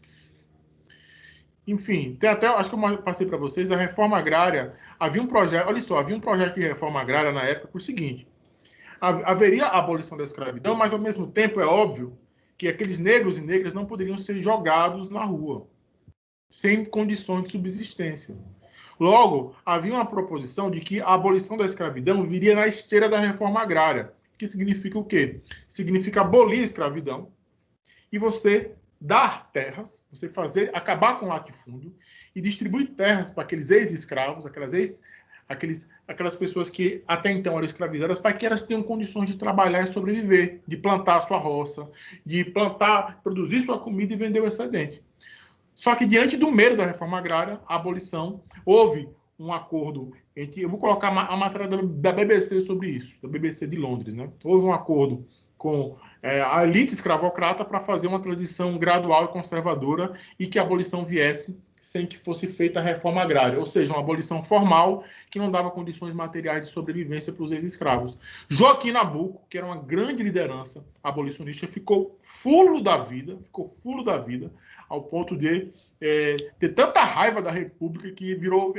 [SPEAKER 1] Enfim, tem até, acho que eu passei para vocês, a reforma agrária. Havia um projeto de reforma agrária na época, por o seguinte: haveria a abolição da escravidão, mas, ao mesmo tempo, é óbvio que aqueles negros e negras não poderiam ser jogados na rua, sem condições de subsistência. Logo, havia uma proposição de que a abolição da escravidão viria na esteira da reforma agrária, que significa o quê? Significa abolir a escravidão e você dar terras, você acabar com o latifúndio e distribuir terras para aqueles ex-escravos, aquelas pessoas que até então eram escravizadas, para que elas tenham condições de trabalhar e sobreviver, de plantar a sua roça, de plantar, produzir sua comida e vender o excedente. Só que diante do medo da reforma agrária, a abolição, houve um acordo entre... Eu vou colocar a matéria da BBC sobre isso, da BBC de Londres, né? Houve um acordo com a elite escravocrata para fazer uma transição gradual e conservadora e que a abolição viesse sem que fosse feita a reforma agrária, ou seja, uma abolição formal que não dava condições materiais de sobrevivência para os ex-escravos. Joaquim Nabuco, que era uma grande liderança abolicionista, ficou fulo da vida, ao ponto de ter tanta raiva da República que virou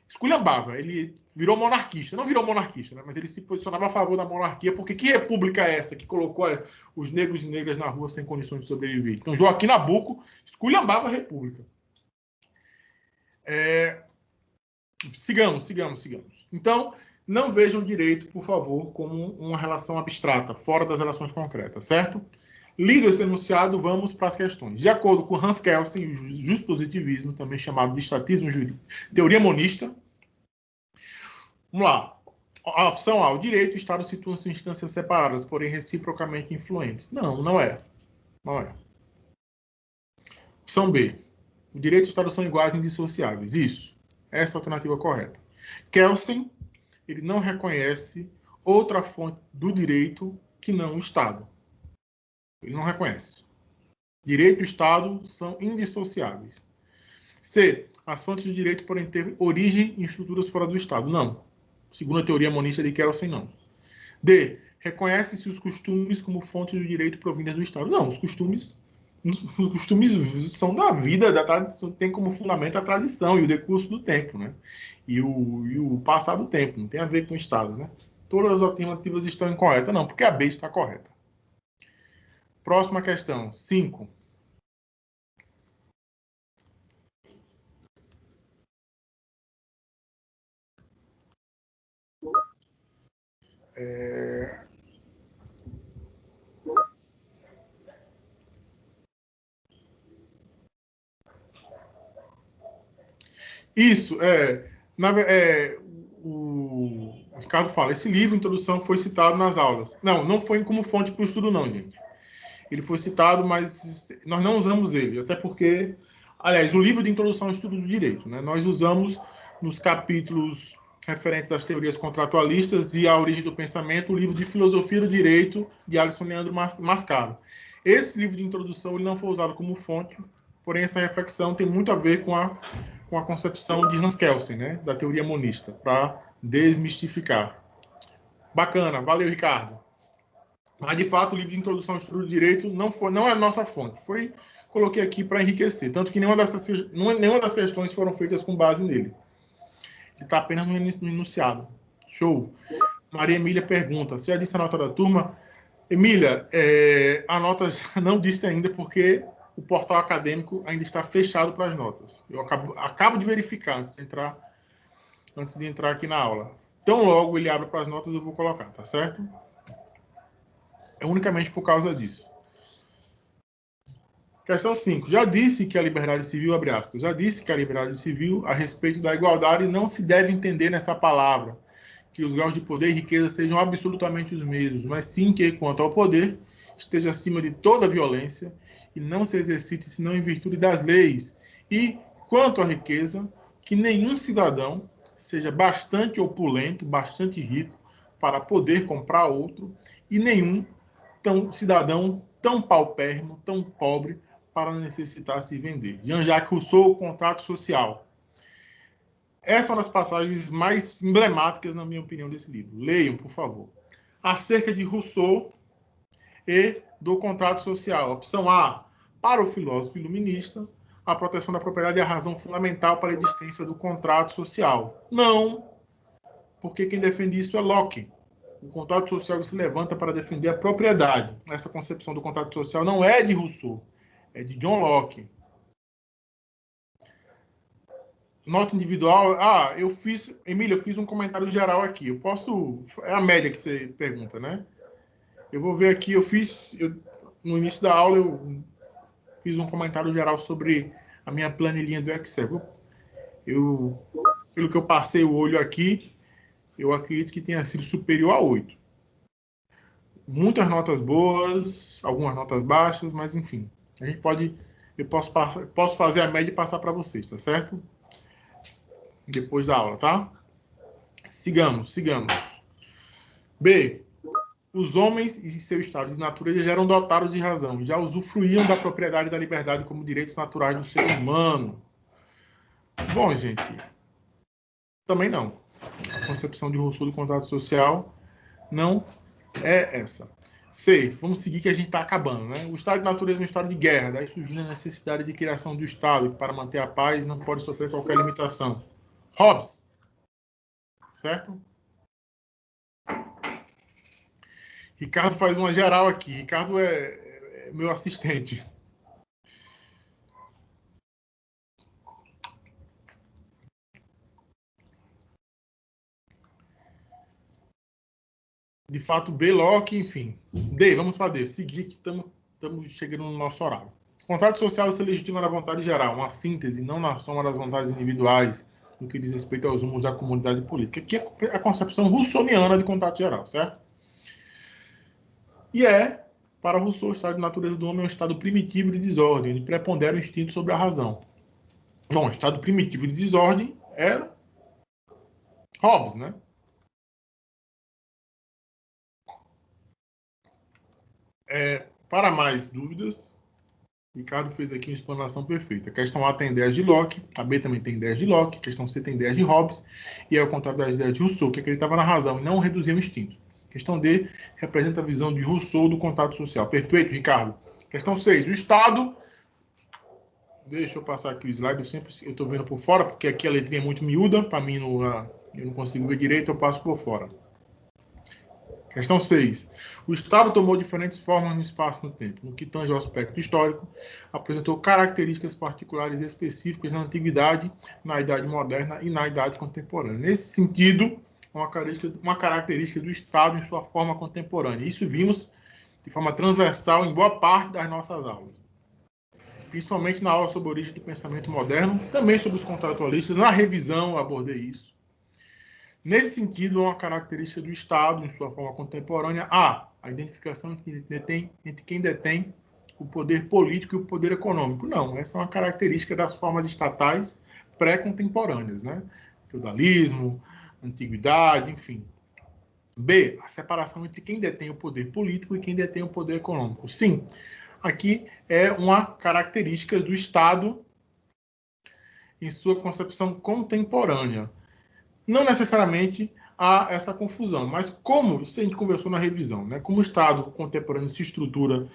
[SPEAKER 1] esculhambava. Ele virou monarquista. Não virou monarquista, né? Mas ele se posicionava a favor da monarquia, porque que república é essa que colocou os negros e negras na rua sem condições de sobreviver? Então, Joaquim Nabuco esculhambava a República. Sigamos. Então, não vejam o direito, por favor, como uma relação abstrata, fora das relações concretas, certo? Lido esse enunciado, vamos para as questões. De acordo com Hans Kelsen, o justpositivismo, também chamado de estatismo jurídico, teoria monista. Vamos lá. A opção A, o direito e o Estado situam-se em instâncias separadas, porém reciprocamente influentes. Não é. Opção B, o direito e o Estado são iguais e indissociáveis. Isso. Essa é a alternativa correta. Kelsen, ele não reconhece outra fonte do direito que não o Estado. Ele não reconhece. Direito e Estado são indissociáveis. C. As fontes de direito podem ter origem em estruturas fora do Estado. Não. Segundo a teoria monista de Kelsen, não. D. Reconhece-se os costumes como fonte do direito provindas do Estado. Não. Os costumes são da vida, da tradição, tem como fundamento a tradição e o decurso do tempo, né? E o passar do tempo. Não tem a ver com o Estado, né? Todas as alternativas estão incorretas. Não, porque a B está correta. Próxima questão, 5. Isso, o Ricardo fala, esse livro, Introdução, foi citado nas aulas. Não foi como fonte para o estudo, não, gente. Ele foi citado, mas nós não usamos ele, até porque, aliás, o livro de Introdução ao Estudo do Direito, né? Nós usamos nos capítulos referentes às teorias contratualistas e à origem do pensamento, o livro de Filosofia do Direito de Alisson Leandro Mascaro. Esse livro de introdução ele não foi usado como fonte, porém essa reflexão tem muito a ver com a concepção de Hans Kelsen, né? Da teoria monista, para desmistificar. Bacana, valeu, Ricardo. Mas, de fato, o livro de Introdução ao Estudo do Direito não é nossa fonte. Coloquei aqui para enriquecer. Tanto que nenhuma das questões foram feitas com base nele. Ele está apenas no enunciado. Show. Maria Emília pergunta, você já disse a nota da turma? Emília, a nota já não disse ainda, porque o portal acadêmico ainda está fechado para as notas. Eu acabo de verificar antes de entrar aqui na aula. Então, logo ele abre para as notas, eu vou colocar, tá certo? É unicamente por causa disso. Questão 5. Já disse que a liberdade civil, abre aspas, já disse que a liberdade civil a respeito da igualdade não se deve entender nessa palavra, que os graus de poder e riqueza sejam absolutamente os mesmos, mas sim que, quanto ao poder, esteja acima de toda violência e não se exercite senão em virtude das leis. E, quanto à riqueza, que nenhum cidadão seja bastante opulento, bastante rico, para poder comprar outro, e nenhum cidadão tão paupérrimo, tão pobre, para necessitar se vender. Jean-Jacques Rousseau, Contrato Social. Essa é uma das passagens mais emblemáticas, na minha opinião, desse livro. Leiam, por favor. Acerca de Rousseau e do contrato social. Opção A, para o filósofo iluminista, a proteção da propriedade é a razão fundamental para a existência do contrato social. Não, porque quem defende isso é Locke. o contrato social se levanta para defender a propriedade. Essa concepção do contrato social não é de Rousseau, é de John Locke. Nota individual. Emília, eu fiz um comentário geral aqui. Eu posso. É a média que você pergunta, né? Eu vou ver aqui. No início da aula, eu fiz um comentário geral sobre a minha planilhinha do Excel. Pelo que eu passei o olho aqui, eu acredito que tenha sido superior a 8. Muitas notas boas, algumas notas baixas, mas enfim. Eu posso fazer a média e passar para vocês, tá certo? Depois da aula, tá? Sigamos. B. Os homens em seu estado de natureza já eram dotados de razão, já usufruíam da propriedade e da liberdade como direitos naturais do ser humano. Bom, gente, também não. A concepção de Rousseau do contrato social não é essa. C. Vamos seguir que a gente está acabando, né? O estado de natureza é um estado de guerra, daí surgindo a necessidade de criação do Estado, que para manter a paz não pode sofrer qualquer limitação. Hobbes. Certo? Ricardo faz uma geral aqui. Ricardo é meu assistente. De fato, B, Locke, enfim. D, vamos para D. Seguir que estamos chegando no nosso horário. O contrato social se legitima na vontade geral, uma síntese, não na soma das vontades individuais, no que diz respeito aos rumos da comunidade política. Aqui é a concepção russoniana de contrato geral, certo? E para Rousseau, o estado de natureza do homem é um estado primitivo de desordem, onde prepondera o instinto sobre a razão. Bom, estado primitivo de desordem era Hobbes, né? Para mais dúvidas, Ricardo fez aqui uma explanação perfeita. A questão A tem ideias de Locke, a B também tem ideias de Locke, a questão C tem ideias de Hobbes, e é o contrário das ideias de Rousseau, que acreditava na razão e não reduzia o instinto. A questão D representa a visão de Rousseau do contato social. Perfeito, Ricardo. Questão 6. O Estado... Deixa eu passar aqui o slide, eu estou vendo por fora, porque aqui a letrinha é muito miúda, para mim eu não consigo ver direito, eu passo por fora. Questão 6. O Estado tomou diferentes formas no espaço e no tempo. No que tange ao aspecto histórico, apresentou características particulares e específicas na Antiguidade, na Idade Moderna e na Idade Contemporânea. Nesse sentido, uma característica do Estado em sua forma contemporânea. Isso vimos de forma transversal em boa parte das nossas aulas. Principalmente na aula sobre a origem do pensamento moderno, também sobre os contratualistas, na revisão eu abordei isso. Nesse sentido, é uma característica do Estado, em sua forma contemporânea, a identificação entre quem detém o poder político e o poder econômico. Não, essa é uma característica das formas estatais pré-contemporâneas, né? Feudalismo, antiguidade, enfim. B, a separação entre quem detém o poder político e quem detém o poder econômico. Sim, aqui é uma característica do Estado em sua concepção contemporânea. Não necessariamente há essa confusão, mas como isso a gente conversou na revisão, né? Como o Estado contemporâneo se estrutura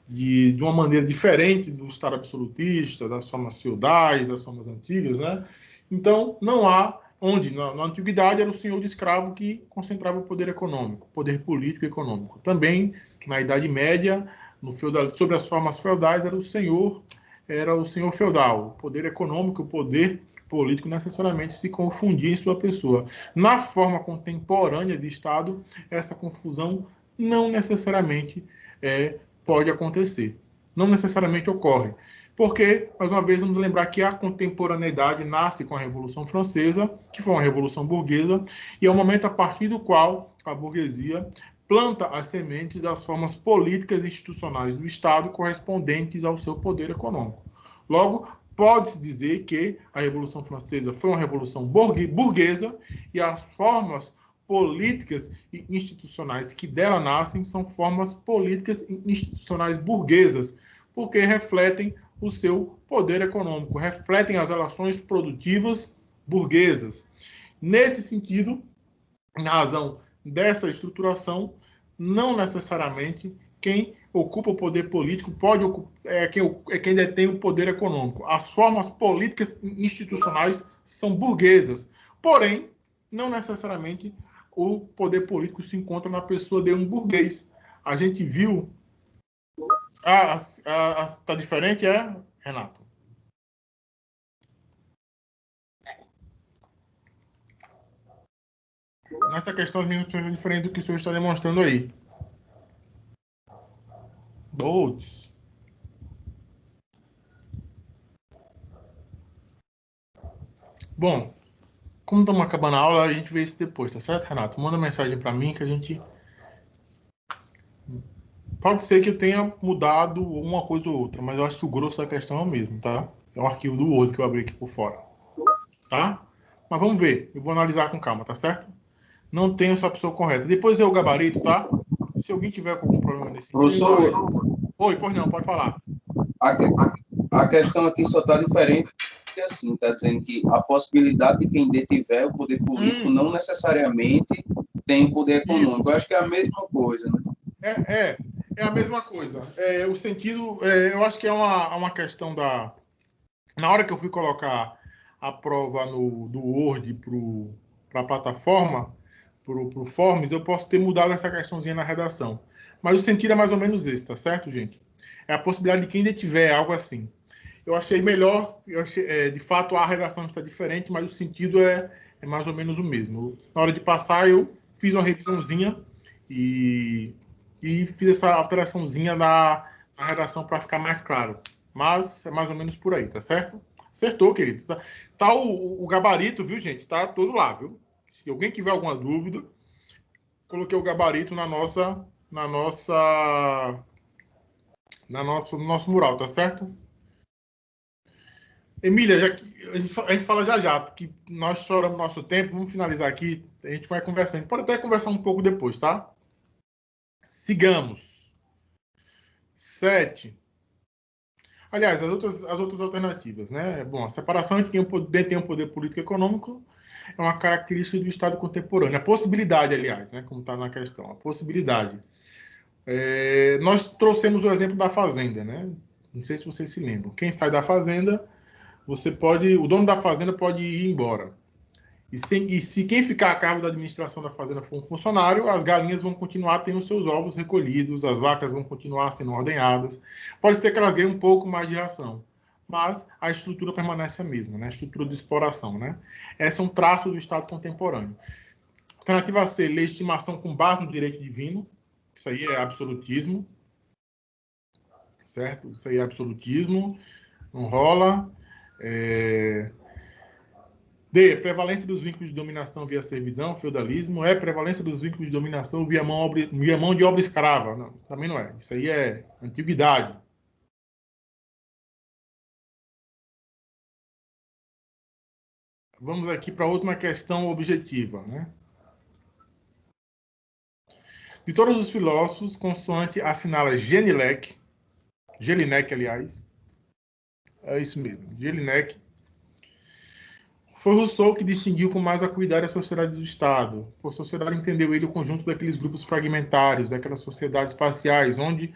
[SPEAKER 1] de uma maneira diferente do Estado absolutista, das formas feudais, das formas antigas, né? Então, não há onde, na antiguidade, era o senhor de escravo que concentrava o poder econômico, poder político e econômico. Também, na Idade Média, sobre as formas feudais, era o senhor feudal. O poder econômico, o poder político necessariamente se confundia em sua pessoa. Na forma contemporânea de Estado, essa confusão não necessariamente pode acontecer. Não necessariamente ocorre. Porque, mais uma vez, vamos lembrar que a contemporaneidade nasce com a Revolução Francesa, que foi uma revolução burguesa, e é o momento a partir do qual a burguesia planta as sementes das formas políticas e institucionais do Estado correspondentes ao seu poder econômico. Logo, pode-se dizer que a Revolução Francesa foi uma revolução burguesa e as formas políticas e institucionais que dela nascem são formas políticas e institucionais burguesas, porque refletem o seu poder econômico, refletem as relações produtivas burguesas. Nesse sentido, em razão dessa estruturação, não necessariamente quem ocupa o poder político quem detém o poder econômico. As formas políticas e institucionais são burguesas, porém, não necessariamente o poder político se encontra na pessoa de um burguês. A gente viu... Tá diferente, Renato? Nessa questão, as minhas opiniões são diferentes do que o senhor está demonstrando aí. Boltz. Bom, como estamos acabando a aula, a gente vê isso depois, tá certo, Renato? Manda mensagem para mim que a gente... Pode ser que eu tenha mudado uma coisa ou outra, mas eu acho que o grosso da questão é o mesmo, tá? É um arquivo do Word que eu abri aqui por fora, tá? Mas vamos ver, eu vou analisar com calma, tá certo? Não tenho essa pessoa correta. Depois eu gabarito, tá? Se alguém tiver com algum problema nesse sentido...
[SPEAKER 2] Professor,
[SPEAKER 1] Oi, pois não, pode falar.
[SPEAKER 2] a questão aqui só está diferente, assim, está dizendo que a possibilidade de quem detiver o poder político não necessariamente tem poder econômico.
[SPEAKER 1] Isso.
[SPEAKER 2] Eu acho que é a mesma coisa, né?
[SPEAKER 1] É a mesma coisa. O sentido, eu acho que é uma questão da... Na hora que eu fui colocar a prova do Word para a plataforma, para o Forms, eu posso ter mudado essa questãozinha na redação. Mas o sentido é mais ou menos esse, tá certo, gente? É a possibilidade de quem detiver algo assim. Eu achei melhor, de fato a redação está diferente, mas o sentido é mais ou menos o mesmo. Na hora de passar, eu fiz uma revisãozinha e fiz essa alteraçãozinha na redação para ficar mais claro. Mas é mais ou menos por aí, tá certo? Acertou, querido. Tá o gabarito, viu, gente? Tá todo lá, viu? Se alguém tiver alguma dúvida, coloquei o gabarito no nosso mural, tá certo? Emília, a gente fala já, que nós choramos nosso tempo, vamos finalizar aqui, a gente vai conversando. Pode até conversar um pouco depois, tá? Sigamos. 7. Aliás, as outras alternativas, né? Bom, a separação entre quem detém o poder político e econômico é uma característica do Estado contemporâneo. A possibilidade, aliás, né? Como está na questão, a possibilidade. Nós trouxemos o exemplo da fazenda, né? Não sei se vocês se lembram. Quem sai da fazenda, o dono da fazenda pode ir embora. E se quem ficar a cargo da administração da fazenda for um funcionário, as galinhas vão continuar tendo seus ovos recolhidos, as vacas vão continuar sendo ordenhadas. Pode ser que elas ganhem um pouco mais de ração, mas a estrutura permanece a mesma, né? A estrutura de exploração, né? Esse é um traço do Estado contemporâneo. Alternativa C, legitimação com base no direito divino. Isso aí é absolutismo, certo? Isso aí é absolutismo, não rola. D, prevalência dos vínculos de dominação via servidão, feudalismo. E, prevalência dos vínculos de dominação via mão de obra escrava. Não, também não é. Isso aí é antiguidade. Vamos aqui para a última questão objetiva, né? De todos os filósofos, consoante assinala Jelinek, aliás, é isso mesmo, Jelinek, foi Rousseau que distinguiu com mais acuidade a sociedade do Estado. Por sociedade entendeu ele o conjunto daqueles grupos fragmentários, daquelas sociedades parciais, onde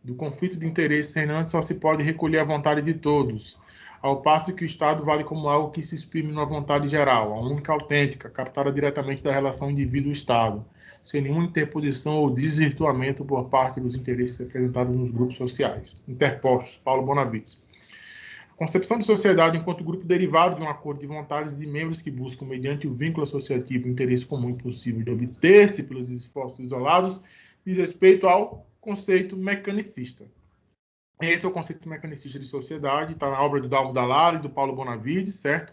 [SPEAKER 1] do conflito de interesses reinantes só se pode recolher a vontade de todos, ao passo que o Estado vale como algo que se exprime numa vontade geral, a única autêntica, captada diretamente da relação indivíduo-Estado, sem nenhuma interposição ou desvirtuamento por parte dos interesses representados nos grupos sociais. Interpostos, Paulo Bonavides. A concepção de sociedade enquanto grupo derivado de um acordo de vontades de membros que buscam, mediante o vínculo associativo, o interesse comum impossível de obter-se pelos esforços isolados, diz respeito ao conceito mecanicista. Esse é o conceito mecanicista de sociedade, está na obra do Dalmo Dall'Ara e do Paulo Bonavides, certo?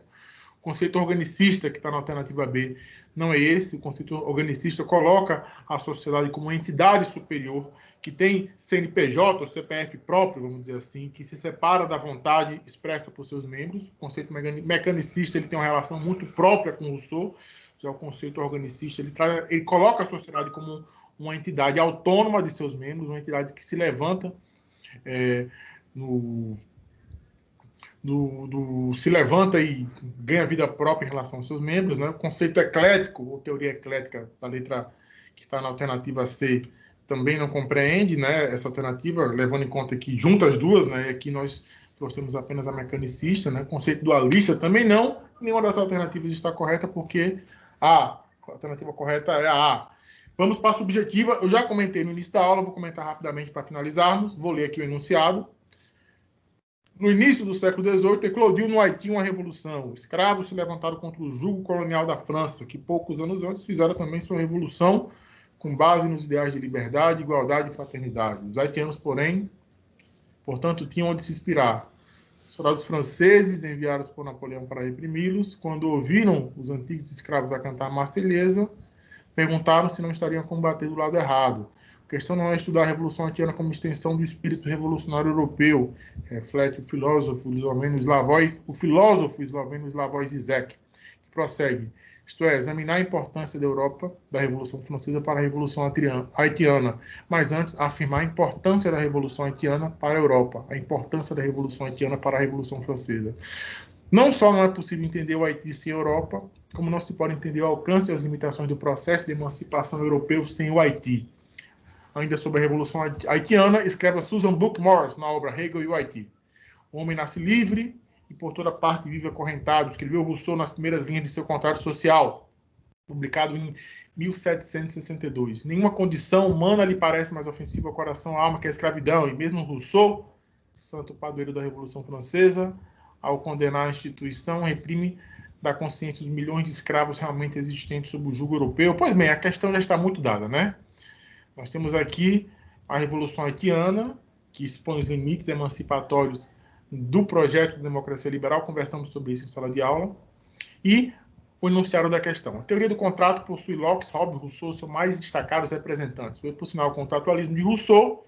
[SPEAKER 1] O conceito organicista, que está na alternativa B, não é esse. O conceito organicista coloca a sociedade como uma entidade superior, que tem CNPJ, ou CPF próprio, vamos dizer assim, que se separa da vontade expressa por seus membros. O conceito mecanicista ele tem uma relação muito própria com Rousseau. Já o conceito organicista ele coloca a sociedade como uma entidade autônoma de seus membros, uma entidade que se levanta se levanta e ganha vida própria em relação aos seus membros, né? O conceito eclético, ou teoria eclética da letra que está na alternativa C, também não compreende, né, essa alternativa, levando em conta que junta as duas, né, e aqui nós trouxemos apenas a mecanicista, né? O conceito dualista também não, nenhuma das alternativas está correta, porque a A alternativa correta é a A. Vamos para a subjetiva. Eu já comentei no início da aula, vou comentar rapidamente para finalizarmos. Vou ler aqui o enunciado. No início do século XVIII, eclodiu no Haiti uma revolução. Escravos se levantaram contra o jugo colonial da França, que poucos anos antes fizeram também sua revolução com base nos ideais de liberdade, igualdade e fraternidade. Os haitianos, porém, portanto, tinham onde se inspirar. Os soldados franceses, enviados por Napoleão para reprimi-los, quando ouviram os antigos escravos a cantar a Marselhesa, perguntaram se não estariam a combater do lado errado. A questão não é estudar a Revolução Haitiana como extensão do espírito revolucionário europeu, reflete o filósofo esloveno Slavoj Zizek, que prossegue, isto é, examinar a importância da Europa, da Revolução Francesa para a Revolução Haitiana, mas antes afirmar a importância da Revolução Haitiana para a Europa, a importância da Revolução Haitiana para a Revolução Francesa. Não só não é possível entender o Haiti sem a Europa, como não se pode entender o alcance e as limitações do processo de emancipação europeu sem o Haiti. Ainda sobre a Revolução Haitiana, escreve a Susan Book Morse na obra Hegel e o Haiti. O homem nasce livre e por toda parte vive acorrentado. Escreveu Rousseau nas primeiras linhas de seu Contrato Social, publicado em 1762. Nenhuma condição humana lhe parece mais ofensiva ao coração à alma que a escravidão. E mesmo Rousseau, santo padroeiro da Revolução Francesa, ao condenar a instituição, reprime da consciência os milhões de escravos realmente existentes sob o jugo europeu. Pois bem, a questão já está muito dada, né? Nós temos aqui a Revolução Haitiana, que expõe os limites emancipatórios do projeto de democracia liberal, conversamos sobre isso em sala de aula, e o enunciado da questão. A teoria do contrato possui Locke, Hobbes, Rousseau, seus mais destacados representantes. Foi, por sinal, o contratualismo de Rousseau,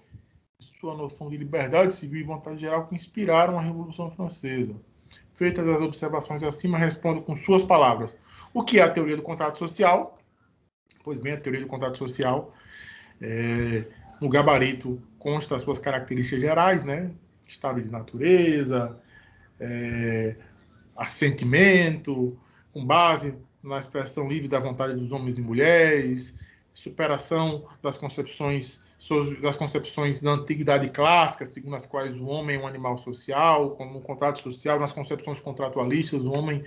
[SPEAKER 1] sua noção de liberdade civil e vontade geral que inspiraram a Revolução Francesa. Feitas as observações acima, respondo com suas palavras. O que é a teoria do contrato social? Pois bem, a teoria do contrato social, no gabarito, consta as suas características gerais, né? Estado de natureza, assentimento, com base na expressão livre da vontade dos homens e mulheres, superação das concepções da antiguidade clássica, segundo as quais o homem é um animal social, como um contrato social, nas concepções contratualistas, o homem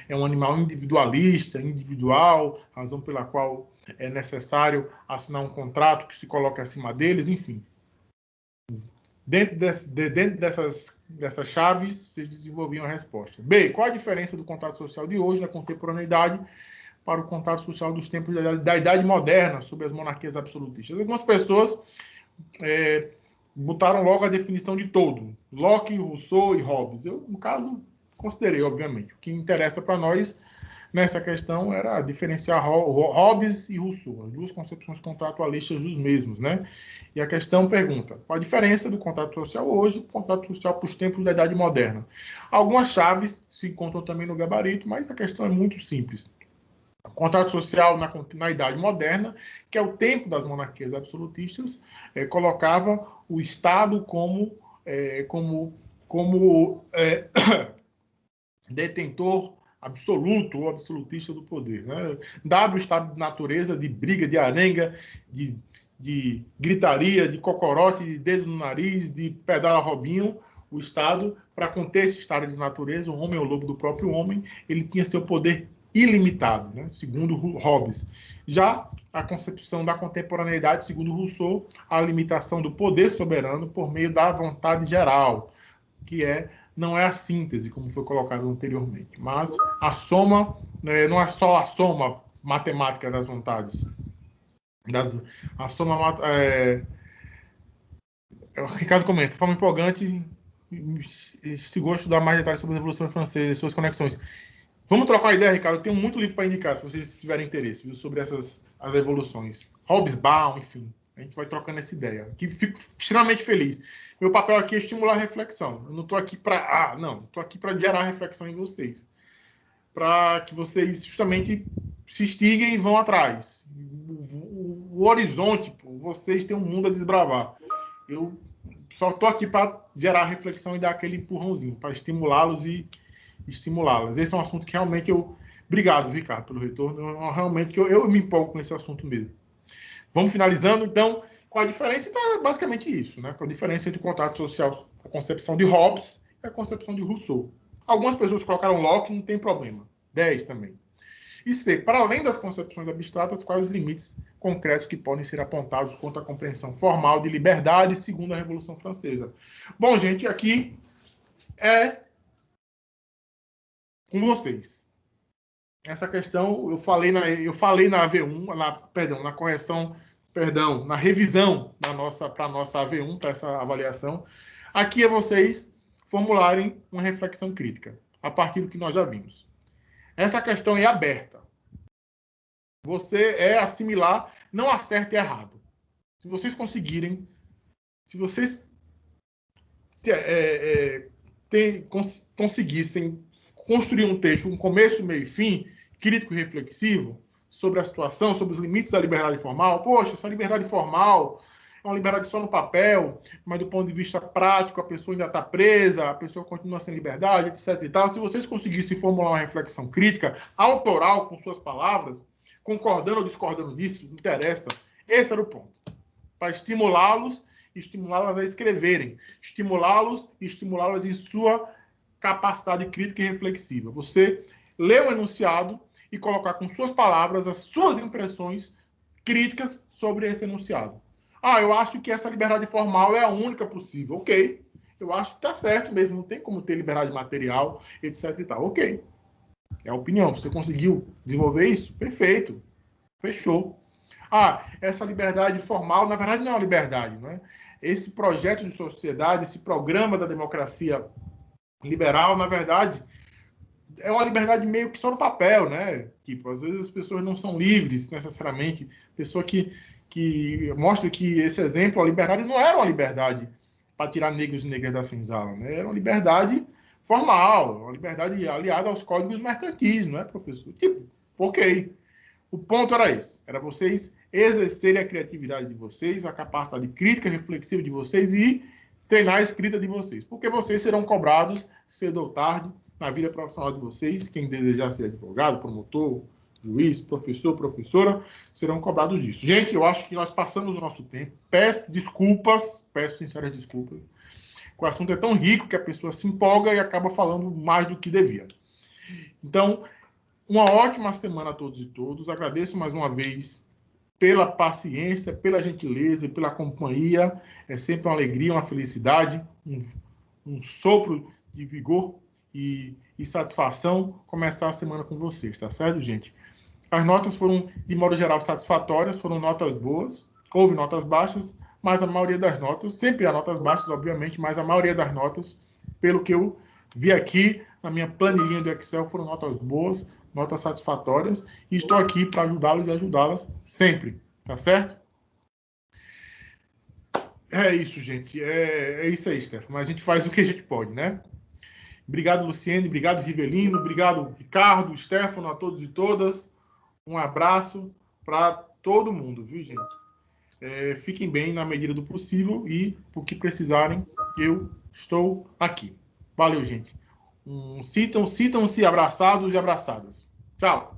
[SPEAKER 1] é um animal individualista, individual, razão pela qual é necessário assinar um contrato que se coloque acima deles, enfim. Dentro dessas chaves, vocês desenvolviam a resposta. B. Qual a diferença do contrato social de hoje, na contemporaneidade, para o contrato social dos tempos da Idade Moderna, sob as monarquias absolutistas? Algumas pessoas botaram logo a definição de todo. Locke, Rousseau e Hobbes. Eu, no caso, considerei, obviamente. O que interessa para nós nessa questão era diferenciar Hobbes e Rousseau, as duas concepções contratualistas dos mesmos, né? E a questão pergunta, qual a diferença do contrato social hoje e do contrato social para os tempos da Idade Moderna? Algumas chaves se encontram também no gabarito, mas a questão é muito simples. O contrato social na Idade Moderna, que é o tempo das monarquias absolutistas, colocava o Estado como detentor absoluto ou absolutista do poder, né? Dado o estado de natureza, de briga, de arenga, de gritaria, de cocorote, de dedo no nariz, de pedala Robinho, o Estado, para conter esse estado de natureza, o homem é o lobo do próprio homem, ele tinha seu poder ilimitado, né? Segundo Hobbes. Já a concepção da contemporaneidade, segundo Rousseau, a limitação do poder soberano por meio da vontade geral, que não é a síntese, como foi colocado anteriormente, mas a soma, não é só a soma matemática das vontades. A soma... o Ricardo comenta, de forma empolgante, instigou a estudar mais detalhes sobre a Revolução Francesa e suas conexões. Vamos trocar uma ideia, Ricardo. Eu tenho muito livro para indicar, se vocês tiverem interesse, viu, sobre as revoluções. Hobsbawm, enfim. A gente vai trocando essa ideia. Que fico extremamente feliz. Meu papel aqui é estimular a reflexão. Eu não estou aqui para... não. Estou aqui para gerar reflexão em vocês. Para que vocês justamente se instiguem e vão atrás. O horizonte, pô, vocês têm um mundo a desbravar. Eu só estou aqui para gerar reflexão e dar aquele empurrãozinho, para estimulá-los e estimulá-las. Esse é um assunto que realmente eu... Obrigado, Ricardo, pelo retorno. Realmente que eu me empolgo com esse assunto mesmo. Vamos finalizando, então, com a diferença. Então, é basicamente isso, né? Com a diferença entre o contrato social, a concepção de Hobbes e a concepção de Rousseau. Algumas pessoas colocaram Locke, não tem problema. 10 também. E C, para além das concepções abstratas, quais os limites concretos que podem ser apontados quanto à compreensão formal de liberdade segundo a Revolução Francesa. Bom, gente, aqui é com vocês. Essa questão eu falei na AV1, na correção, na revisão para a nossa AV1, para essa avaliação. Aqui é vocês formularem uma reflexão crítica, a partir do que nós já vimos. Essa questão é aberta. Você é assimilar, não há certo e errado. Se vocês conseguirem, se vocês conseguissem construir um texto, um começo, meio e fim, crítico e reflexivo, sobre a situação, sobre os limites da liberdade formal. Poxa, essa liberdade formal é uma liberdade só no papel, mas do ponto de vista prático, a pessoa ainda está presa, a pessoa continua sem liberdade, etc. e tal. Se vocês conseguissem formular uma reflexão crítica, autoral, com suas palavras, concordando ou discordando disso, não interessa. Esse era o ponto. Para estimulá-las a escreverem, estimulá-las em sua capacidade crítica e reflexiva. Você lê o enunciado e colocar com suas palavras as suas impressões críticas sobre esse enunciado. Eu acho que essa liberdade formal é a única possível. Ok. Eu acho que está certo mesmo, não tem como ter liberdade material, etc. e tal. Ok. É a opinião. Você conseguiu desenvolver isso? Perfeito. Fechou. Essa liberdade formal, na verdade, não é uma liberdade, não é? Esse projeto de sociedade, esse programa da democracia liberal, na verdade, é uma liberdade meio que só no papel, né? Tipo, às vezes as pessoas não são livres, necessariamente. Pessoa que mostra que esse exemplo, a liberdade não era uma liberdade para tirar negros e negras da senzala, né? Era uma liberdade formal, uma liberdade aliada aos códigos mercantis, não é, professor? Tipo, ok. O ponto era esse, era vocês exercerem a criatividade de vocês, a capacidade crítica, reflexiva de vocês e treinar a escrita de vocês, porque vocês serão cobrados cedo ou tarde na vida profissional de vocês. Quem desejar ser advogado, promotor, juiz, professor, professora, serão cobrados disso. Gente, eu acho que nós passamos o nosso tempo. Peço sinceras desculpas. O assunto é tão rico que a pessoa se empolga e acaba falando mais do que devia. Então, uma ótima semana a todos e todas. Agradeço mais uma vez pela paciência, pela gentileza e pela companhia. É sempre uma alegria, uma felicidade, um sopro de vigor e satisfação começar a semana com vocês, tá certo, gente? As notas foram, de modo geral, satisfatórias, foram notas boas, houve notas baixas, mas a maioria das notas, sempre há notas baixas, obviamente, mas a maioria das notas, pelo que eu vi aqui na minha planilhinha do Excel, foram notas boas, notas satisfatórias, e estou aqui para ajudá-los e ajudá-las sempre, tá certo? É isso, gente. É isso aí, Stefano. Mas a gente faz o que a gente pode, né? Obrigado, Luciene. Obrigado, Rivelino. Obrigado, Ricardo, Stefano, a todos e todas. Um abraço para todo mundo, viu, gente? Fiquem bem na medida do possível e, por que precisarem, eu estou aqui. Valeu, gente. Sintam-se abraçados e abraçadas. Tchau.